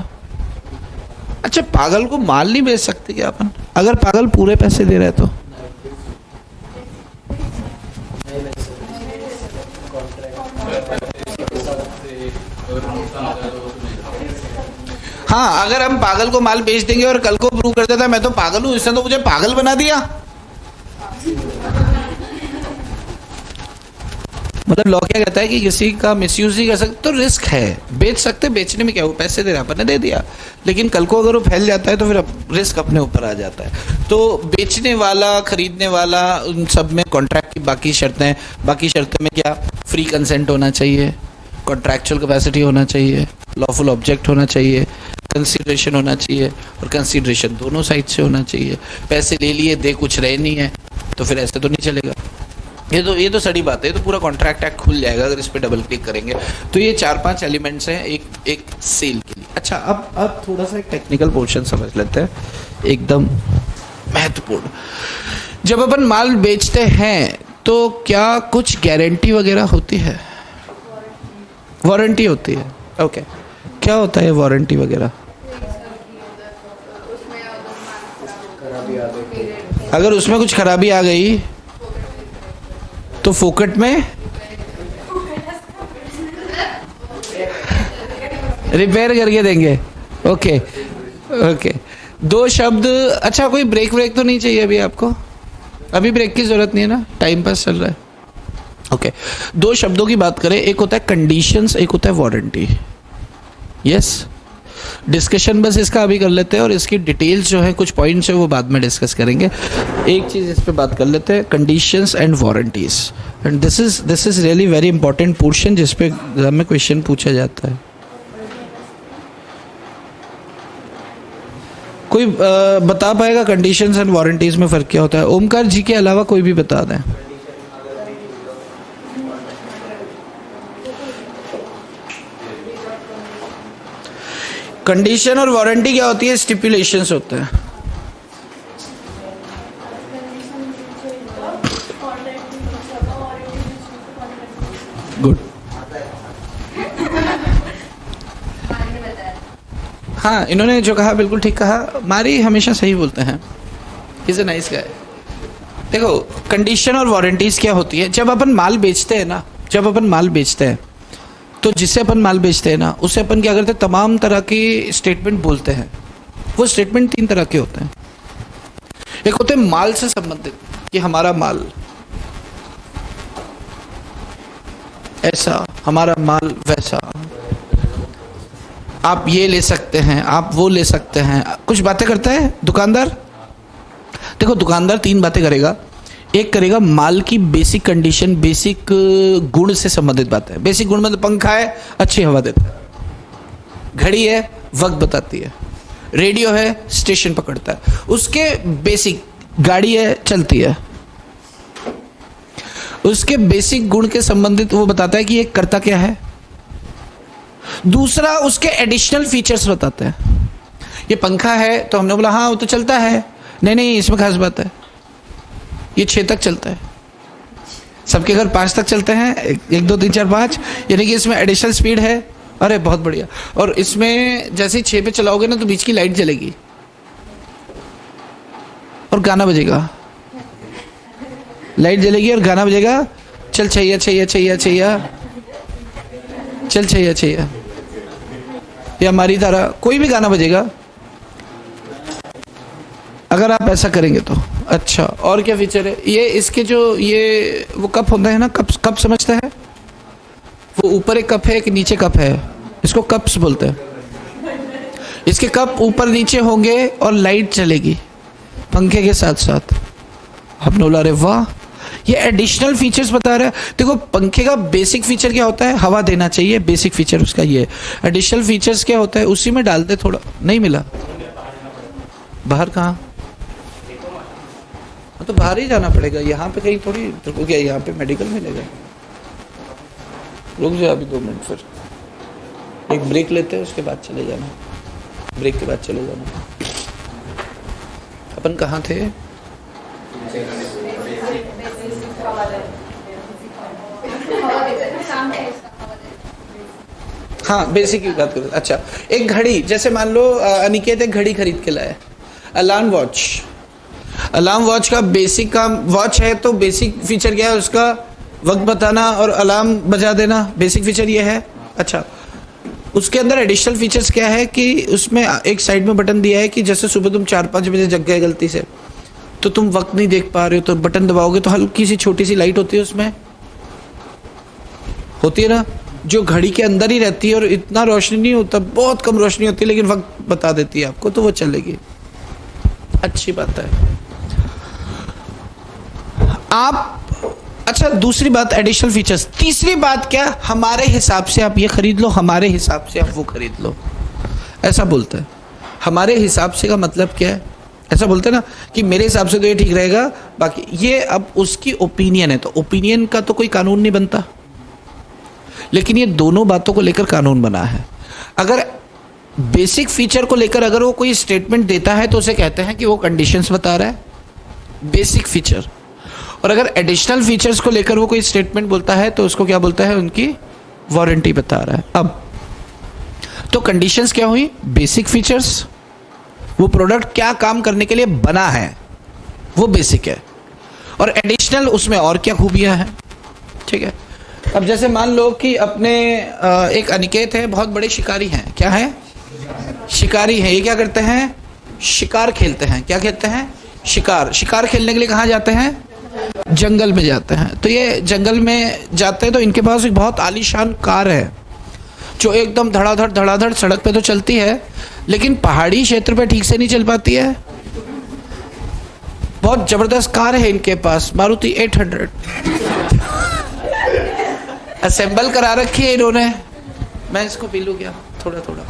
अच्छा, पागल को माल नहीं बेच सकते क्या अपन, अगर पागल पूरे पैसे दे रहे तो? हाँ, अगर हम पागल को माल बेच देंगे और कल को प्रूव कर देता है मैं तो पागल हूं, इसने तो मुझे पागल बना दिया, मतलब लॉ क्या कहता है कि किसी का मिसयूज नहीं कर सकते, तो रिस्क है। बेच सकते, बेचने में क्या, वो पैसे दे रहा, अपन ने दे दिया, लेकिन कल को अगर वो फैल जाता है तो फिर रिस्क अपने ऊपर आ जाता है। तो बेचने वाला, खरीदने वाला, उन सब में कॉन्ट्रैक्ट की बाकी शर्तें में क्या, फ्री कंसेंट होना चाहिए, कॉन्ट्रैक्चुअल कैपेसिटी होना चाहिए, लॉफुल ऑब्जेक्ट होना चाहिए, कंसीडरेशन होना चाहिए, और कंसीडरेशन दोनों साइड से होना चाहिए। पैसे ले लिए, दे कुछ रहे नहीं है, तो फिर ऐसे तो नहीं चलेगा। ये तो सड़ी बात है, ये तो पूरा कॉन्ट्रैक्ट एक्ट खुल जाएगा अगर इस पे डबल क्लिक करेंगे। तो ये 4-5 एलिमेंट्स हैं एक सेल के लिए। अच्छा, अब थोड़ा सा एक टेक्निकल पोर्शन समझ लेते हैं, एकदम महत्वपूर्ण। जब अपन माल बेचते हैं तो क्या कुछ गारंटी वगैरह होती है? वारंटी होती है। ओके, क्या होता है वारंटी वगैरह? अगर उसमें कुछ खराबी आ गई तो फोकट में रिपेयर करके देंगे। ओके ओके, दो शब्द। अच्छा, कोई ब्रेक व्रेक तो नहीं चाहिए अभी आपको? अभी ब्रेक की जरूरत नहीं है ना, टाइम पास चल रहा है। ओके, दो शब्दों की बात करें, एक होता है कंडीशंस, एक होता है वारंटी। यस, डिस्कशन बस इसका अभी कर लेते हैं और इसकी डिटेल्स जो है, कुछ पॉइंट्स है वो बाद में डिस्कस करेंगे। एक चीज़ इस पे बात कर लेते हैं, conditions and warranties. And this is really very important portion जिस पे हमें क्वेश्चन पूछा जाता है। कोई बता पाएगा कंडीशंस एंड वारंटीज में फ़र्क क्या होता है? ओमकार जी के अलावा कोई भी बता दें। कंडीशन और वारंटी क्या होती है? स्टिपुलेशंस होते हैं। गुड। हाँ, इन्होंने जो कहा बिल्कुल ठीक कहा। मारी हमेशा सही बोलते हैं, इज ए नाइस गाय। देखो, कंडीशन और वारंटीज क्या होती है? जब अपन माल बेचते हैं ना, जब अपन माल बेचते हैं तो जिससे अपन माल बेचते हैं ना, उससे अपन क्या करते हैं? तमाम तरह के स्टेटमेंट बोलते हैं। वो स्टेटमेंट तीन तरह के होते हैं। एक होते हैं माल से संबंधित, कि हमारा माल ऐसा, हमारा माल वैसा, आप ये ले सकते हैं, आप वो ले सकते हैं, कुछ बातें करता है दुकानदार। देखो, दुकानदार तीन बातें करेगा। एक करेगा माल की बेसिक कंडीशन, बेसिक गुण से संबंधित बात है। बेसिक गुण मतलब पंखा है, अच्छी हवा देता है, घड़ी है, वक्त बताती है, रेडियो है, स्टेशन पकड़ता है। उसके बेसिक, गाड़ी है, चलती है, उसके बेसिक गुण के संबंधित वो बताता है कि ये करता क्या है। दूसरा, उसके एडिशनल फीचर्स बताता है। ये पंखा है तो हमने बोला हाँ वो तो चलता है, नहीं इसमें खास बात है, ये 6 तक चलता है, सबके घर 5 तक चलते हैं, 1 2 3 4 5, यानी कि इसमें एडिशनल स्पीड है। अरे बहुत बढ़िया। और इसमें जैसे ही 6 पे चलाओगे ना तो बीच की लाइट जलेगी और गाना बजेगा, लाइट जलेगी और गाना बजेगा, चल छैया छैया छैया छैया, चल छैया छैया, या हमारी तरह कोई भी गाना बजेगा अगर आप ऐसा करेंगे तो। अच्छा, और क्या फीचर है? ये इसके जो ये वो कप होता है ना, कप समझता है? वो ऊपर एक कप है कि नीचे कप है, इसको कप्स बोलते हैं। इसके कप ऊपर नीचे होंगे और लाइट चलेगी पंखे के साथ साथ। आपने बोला अरे वाह, ये एडिशनल फीचर्स बता रहा है। देखो, पंखे का बेसिक फीचर क्या होता है? हवा देना चाहिए, बेसिक फीचर उसका ये। एडिशनल फीचर्स क्या होता है? उसी में डालते थोड़ा। नहीं मिला बाहर? कहाँ? तो बाहर ही जाना पड़ेगा, यहाँ पे कहीं थोड़ी रुको। क्या यहाँ पे मेडिकल मिलेगा? रुक जाओ अभी 2 मिनट, फिर एक ब्रेक लेते हैं, उसके बाद चले जाना। ब्रेक के बाद चले जाना। अपन कहाँ थे? हाँ, बेसिक की बात करो। अच्छा, एक घड़ी, जैसे मान लो अनिकेत एक घड़ी खरीद के लाया, अलार्म वॉच। अलार्म वॉच का बेसिक काम, वॉच है तो बेसिक फीचर क्या है उसका? वक्त बताना और अलार्म बजा देना, बेसिक फीचर ये है। अच्छा, उसके अंदर एडिशनल फीचर्स क्या है कि उसमें एक साइड में बटन दिया है कि जैसे सुबह तुम 4-5 बजे जग गए गलती से, तो तुम वक्त नहीं देख पा रहे हो, तो बटन दबाओगे तो हल्की सी छोटी सी लाइट होती है, उसमें होती है ना, जो घड़ी के अंदर ही रहती है और इतना रोशनी नहीं होता, बहुत कम रोशनी होती है, लेकिन वक्त बता देती है आपको, तो वो चलेगी। अच्छी बात है। आप अच्छा, दूसरी बात एडिशनल फीचर्स। तीसरी बात क्या? हमारे हिसाब से आप ये खरीद लो, हमारे हिसाब से आप वो खरीद लो, ऐसा बोलते हैं। हमारे हिसाब से का मतलब क्या है? ऐसा बोलते हैं ना कि मेरे हिसाब से तो ये ठीक रहेगा, बाकी ये अब उसकी ओपिनियन है, तो ओपिनियन का तो कोई कानून नहीं बनता, लेकिन ये दोनों बातों को लेकर कानून बना है। अगर बेसिक फीचर को लेकर अगर वो कोई स्टेटमेंट देता है तो उसे कहते हैं कि वो कंडीशंस बता रहा है, बेसिक फीचर। और अगर एडिशनल फीचर्स को लेकर वो कोई स्टेटमेंट बोलता है तो उसको क्या बोलता है, उनकी वारंटी बता रहा है। अब तो कंडीशंस क्या हुई, बेसिक फीचर्स, वो प्रोडक्ट क्या काम करने के लिए बना है वो बेसिक है, और एडिशनल उसमें और क्या खूबियां हैं। ठीक है, अब जैसे मान लो कि अपने एक अनिकेत है, बहुत बड़े शिकारी हैं। क्या है, शिकारी है। ये क्या करते हैं, शिकार खेलते हैं। क्या खेलते हैं, शिकार। शिकार खेलने के लिए कहाँ जाते हैं, जंगल में जाते हैं। तो ये जंगल में जाते हैं तो इनके पास एक बहुत आलीशान कार है जो एकदम धड़ाधड़ सड़क पे तो चलती है, लेकिन पहाड़ी क्षेत्र पे ठीक से नहीं चल पाती है। बहुत जबरदस्त कार है इनके पास, मारुति 800 असेंबल करा रखी है इन्होंने। मैं इसको पी लूं क्या, थोड़ा थोड़ा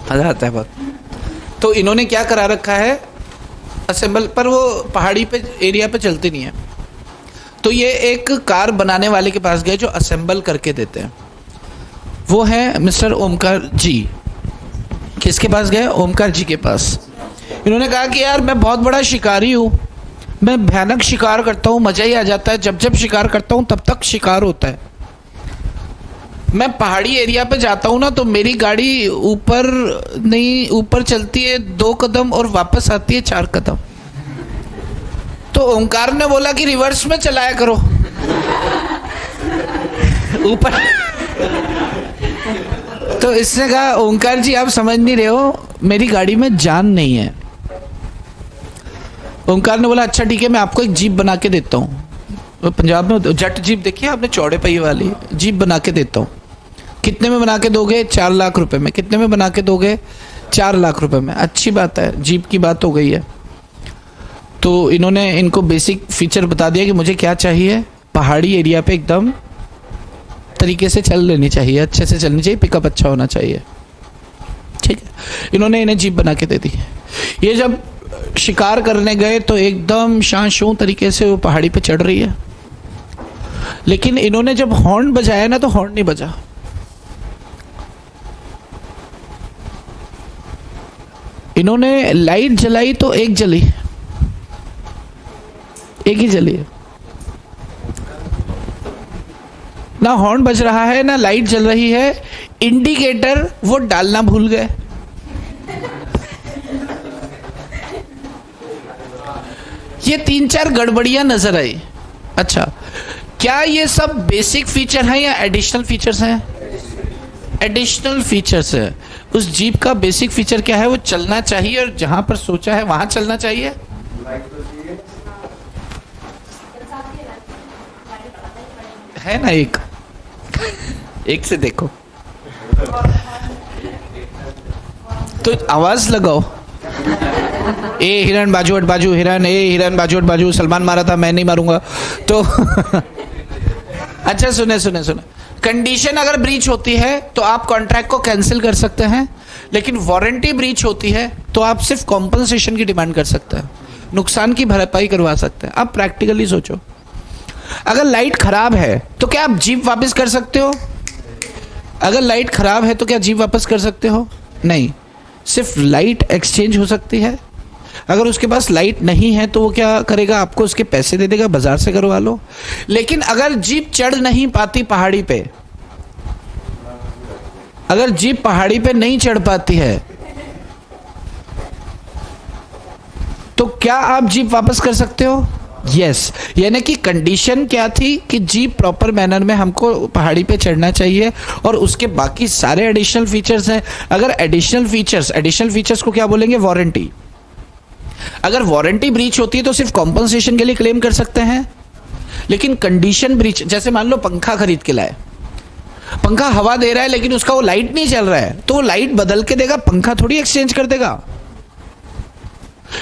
मजा आता है बहुत। तो इन्होंने क्या करा रखा है, असेंबल, पर वो पहाड़ी पे एरिया पे चलती नहीं है। तो ये एक कार बनाने वाले के पास गए जो असेंबल करके देते हैं। वो है मिस्टर ओमकार जी। किसके पास गए, ओमकार जी के पास। इन्होंने कहा कि यार मैं बहुत बड़ा शिकारी हूँ, मैं भयानक शिकार करता हूँ, मजा ही आ जाता है। जब जब शिकार करता हूँ तब तक शिकार होता है। मैं पहाड़ी एरिया पे जाता हूँ ना तो मेरी गाड़ी ऊपर नहीं, ऊपर चलती है 2 कदम और वापस आती है 4 कदम। तो ओंकार ने बोला कि रिवर्स में चलाया करो ऊपर। तो इसने कहा ओंकार जी आप समझ नहीं रहे हो, मेरी गाड़ी में जान नहीं है। ओंकार ने बोला अच्छा ठीक है, मैं आपको एक जीप बना के देता हूँ। पंजाब में जट जीप देखिए आपने, चौड़े पहिए वाली जीप बना के देता हूँ। कितने में बना के दोगे, 4 लाख रुपए में। कितने में बना के दोगे, 4 लाख रुपए में। अच्छी बात है, जीप की बात हो गई है। तो इन्होंने इनको बेसिक फीचर बता दिया कि मुझे क्या चाहिए, पहाड़ी एरिया पे एकदम तरीके से चल लेनी चाहिए, अच्छे से चलनी चाहिए, पिकअप अच्छा होना चाहिए। ठीक है, इन्होंने इन्हें जीप बना के दे दी। ये जब शिकार करने गए तो एकदम शां तरीके से वो पहाड़ी पे चढ़ रही है, लेकिन इन्होंने जब हॉर्न बजाया ना तो हॉर्न नहीं बजा। इन्होंने लाइट जलाई तो एक जली, एक ही जली है। ना हॉर्न बज रहा है ना लाइट जल रही है, इंडिकेटर वो डालना भूल गए। ये 3-4 गड़बड़ियां नजर आई। अच्छा, क्या ये सब बेसिक फीचर है या एडिशनल फीचर्स हैं? एडिशनल फीचर्स है। उस जीप का बेसिक फीचर क्या है, वो चलना चाहिए और जहां पर सोचा है वहां चलना चाहिए। है ना, एक से देखो तो आवाज लगाओ, ए हिरन बाजू हट बाजू, हिरन, ए हिरन बाजू हट बाजू, सलमान मारा था मैं नहीं मारूंगा। तो अच्छा सुने, कंडीशन अगर ब्रीच होती है तो आप कॉन्ट्रैक्ट को कैंसिल कर सकते हैं, लेकिन वारंटी ब्रीच होती है तो आप सिर्फ कॉम्पनसेशन की डिमांड कर सकते हैं, नुकसान की भरपाई करवा सकते हैं। आप प्रैक्टिकली सोचो, अगर लाइट खराब है तो क्या आप जीप वापस कर सकते हो? अगर लाइट खराब है तो क्या जीप वापस कर सकते हो? नहीं, सिर्फ लाइट एक्सचेंज हो सकती है। अगर उसके पास लाइट नहीं है तो वो क्या करेगा, आपको उसके पैसे दे देगा, बाजार से करवा लो। लेकिन अगर जीप चढ़ नहीं पाती पहाड़ी पे, अगर जीप पहाड़ी पे नहीं चढ़ पाती है तो क्या आप जीप वापस कर सकते हो? यस, यानी कि कंडीशन क्या थी कि जीप प्रॉपर मैनर में हमको पहाड़ी पे चढ़ना चाहिए और उसके बाकी सारे एडिशनल फीचर्स हैं। अगर एडिशनल फीचर्स को क्या बोलेंगे, वारंटी। अगर वारंटी ब्रीच होती है तो सिर्फ कॉम्पनसेशन के लिए क्लेम कर सकते हैं, लेकिन कंडीशन ब्रीच, जैसे मान लो पंखा खरीद के लाए, पंखा हवा दे रहा है लेकिन उसका वो लाइट नहीं चल रहा है, तो वो लाइट बदल के देगा, पंखा थोड़ी एक्सचेंज कर देगा।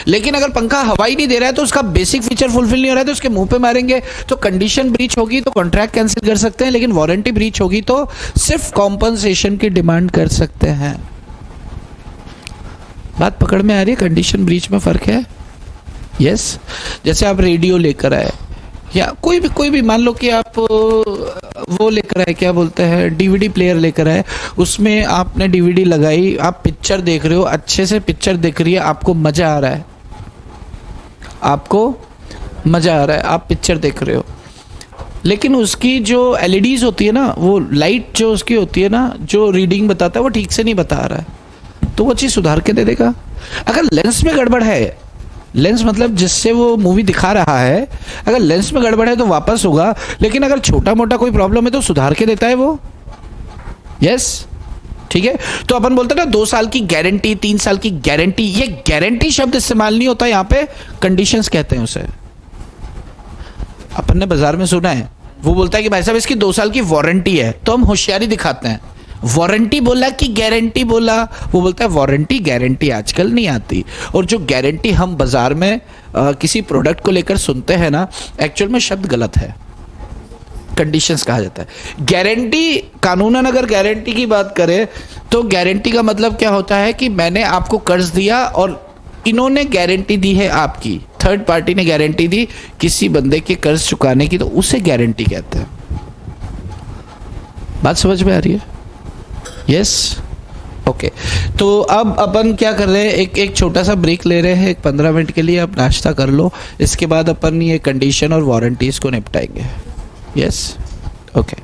लेकिन अगर पंखा हवा ही नहीं दे रहा है तो उसका बेसिक फीचर फुलफिल नहीं हो रहा है तो उसके मुंह पे मारेंगे। तो कंडीशन ब्रीच होगी तो कॉन्ट्रैक्ट कैंसिल कर सकते हैं, लेकिन वारंटी ब्रीच होगी तो सिर्फ कॉम्पनसेशन की डिमांड कर सकते हैं। बात पकड़ में आ रही है? कंडीशन ब्रीच में फर्क है। यस, जैसे आप रेडियो लेकर आए या कोई भी मान लो कि आप वो लेकर आए, क्या बोलते हैं, डीवीडी प्लेयर लेकर आए, उसमें आपने डीवीडी लगाई, आप पिक्चर देख रहे हो, अच्छे से पिक्चर दिख रही है, आपको मजा आ रहा है, आपको मजा आ रहा है, आप पिक्चर देख रहे हो, लेकिन उसकी जो एलईडीज होती है ना, वो लाइट जो उसकी होती है ना, जो रीडिंग बताता है वो ठीक से नहीं बता रहा है, तो वो चीज़ सुधार के दे देगा। अगर लेंस में गड़बड़ है, लेंस मतलब जिससे वो मूवी दिखा रहा है, अगर लेंस में गड़बड़ है तो वापस होगा, लेकिन अगर छोटा मोटा कोई प्रॉब्लम है तो सुधार के देता है वो। यस, ठीक है। तो अपन बोलते हैं ना 2 साल की गारंटी, 3 साल की गारंटी, ये गारंटी शब्द इस्तेमाल नहीं होता यहां पे, कंडीशंस कहते हैं उसे। अपन ने बाजार में सुना है, वो बोलता है कि भाई साहब इसकी 2 साल की वारंटी है, तो हम होशियारी दिखाते हैं, वारंटी बोला कि गारंटी बोला, वो बोलता है वारंटी गारंटी आजकल नहीं आती। और जो गारंटी हम बाजार में किसी प्रोडक्ट को लेकर सुनते हैं ना, एक्चुअल में शब्द गलत है, कंडीशंस कहा जाता है। गारंटी कानूनन अगर गारंटी की बात करें तो गारंटी का मतलब क्या होता है कि मैंने आपको कर्ज दिया और इन्होंने गारंटी दी है आपकी, थर्ड पार्टी ने गारंटी दी किसी बंदे के कर्ज चुकाने की, तो उसे गारंटी कहते हैं। बात समझ में आ रही है? Yes, okay. तो अब अपन क्या कर रहे हैं, एक छोटा सा ब्रेक ले रहे हैं, एक 15 मिनट के लिए। आप नाश्ता कर लो, इसके बाद अपन ये कंडीशन और वारंटीज को निपटाएंगे। Yes, okay.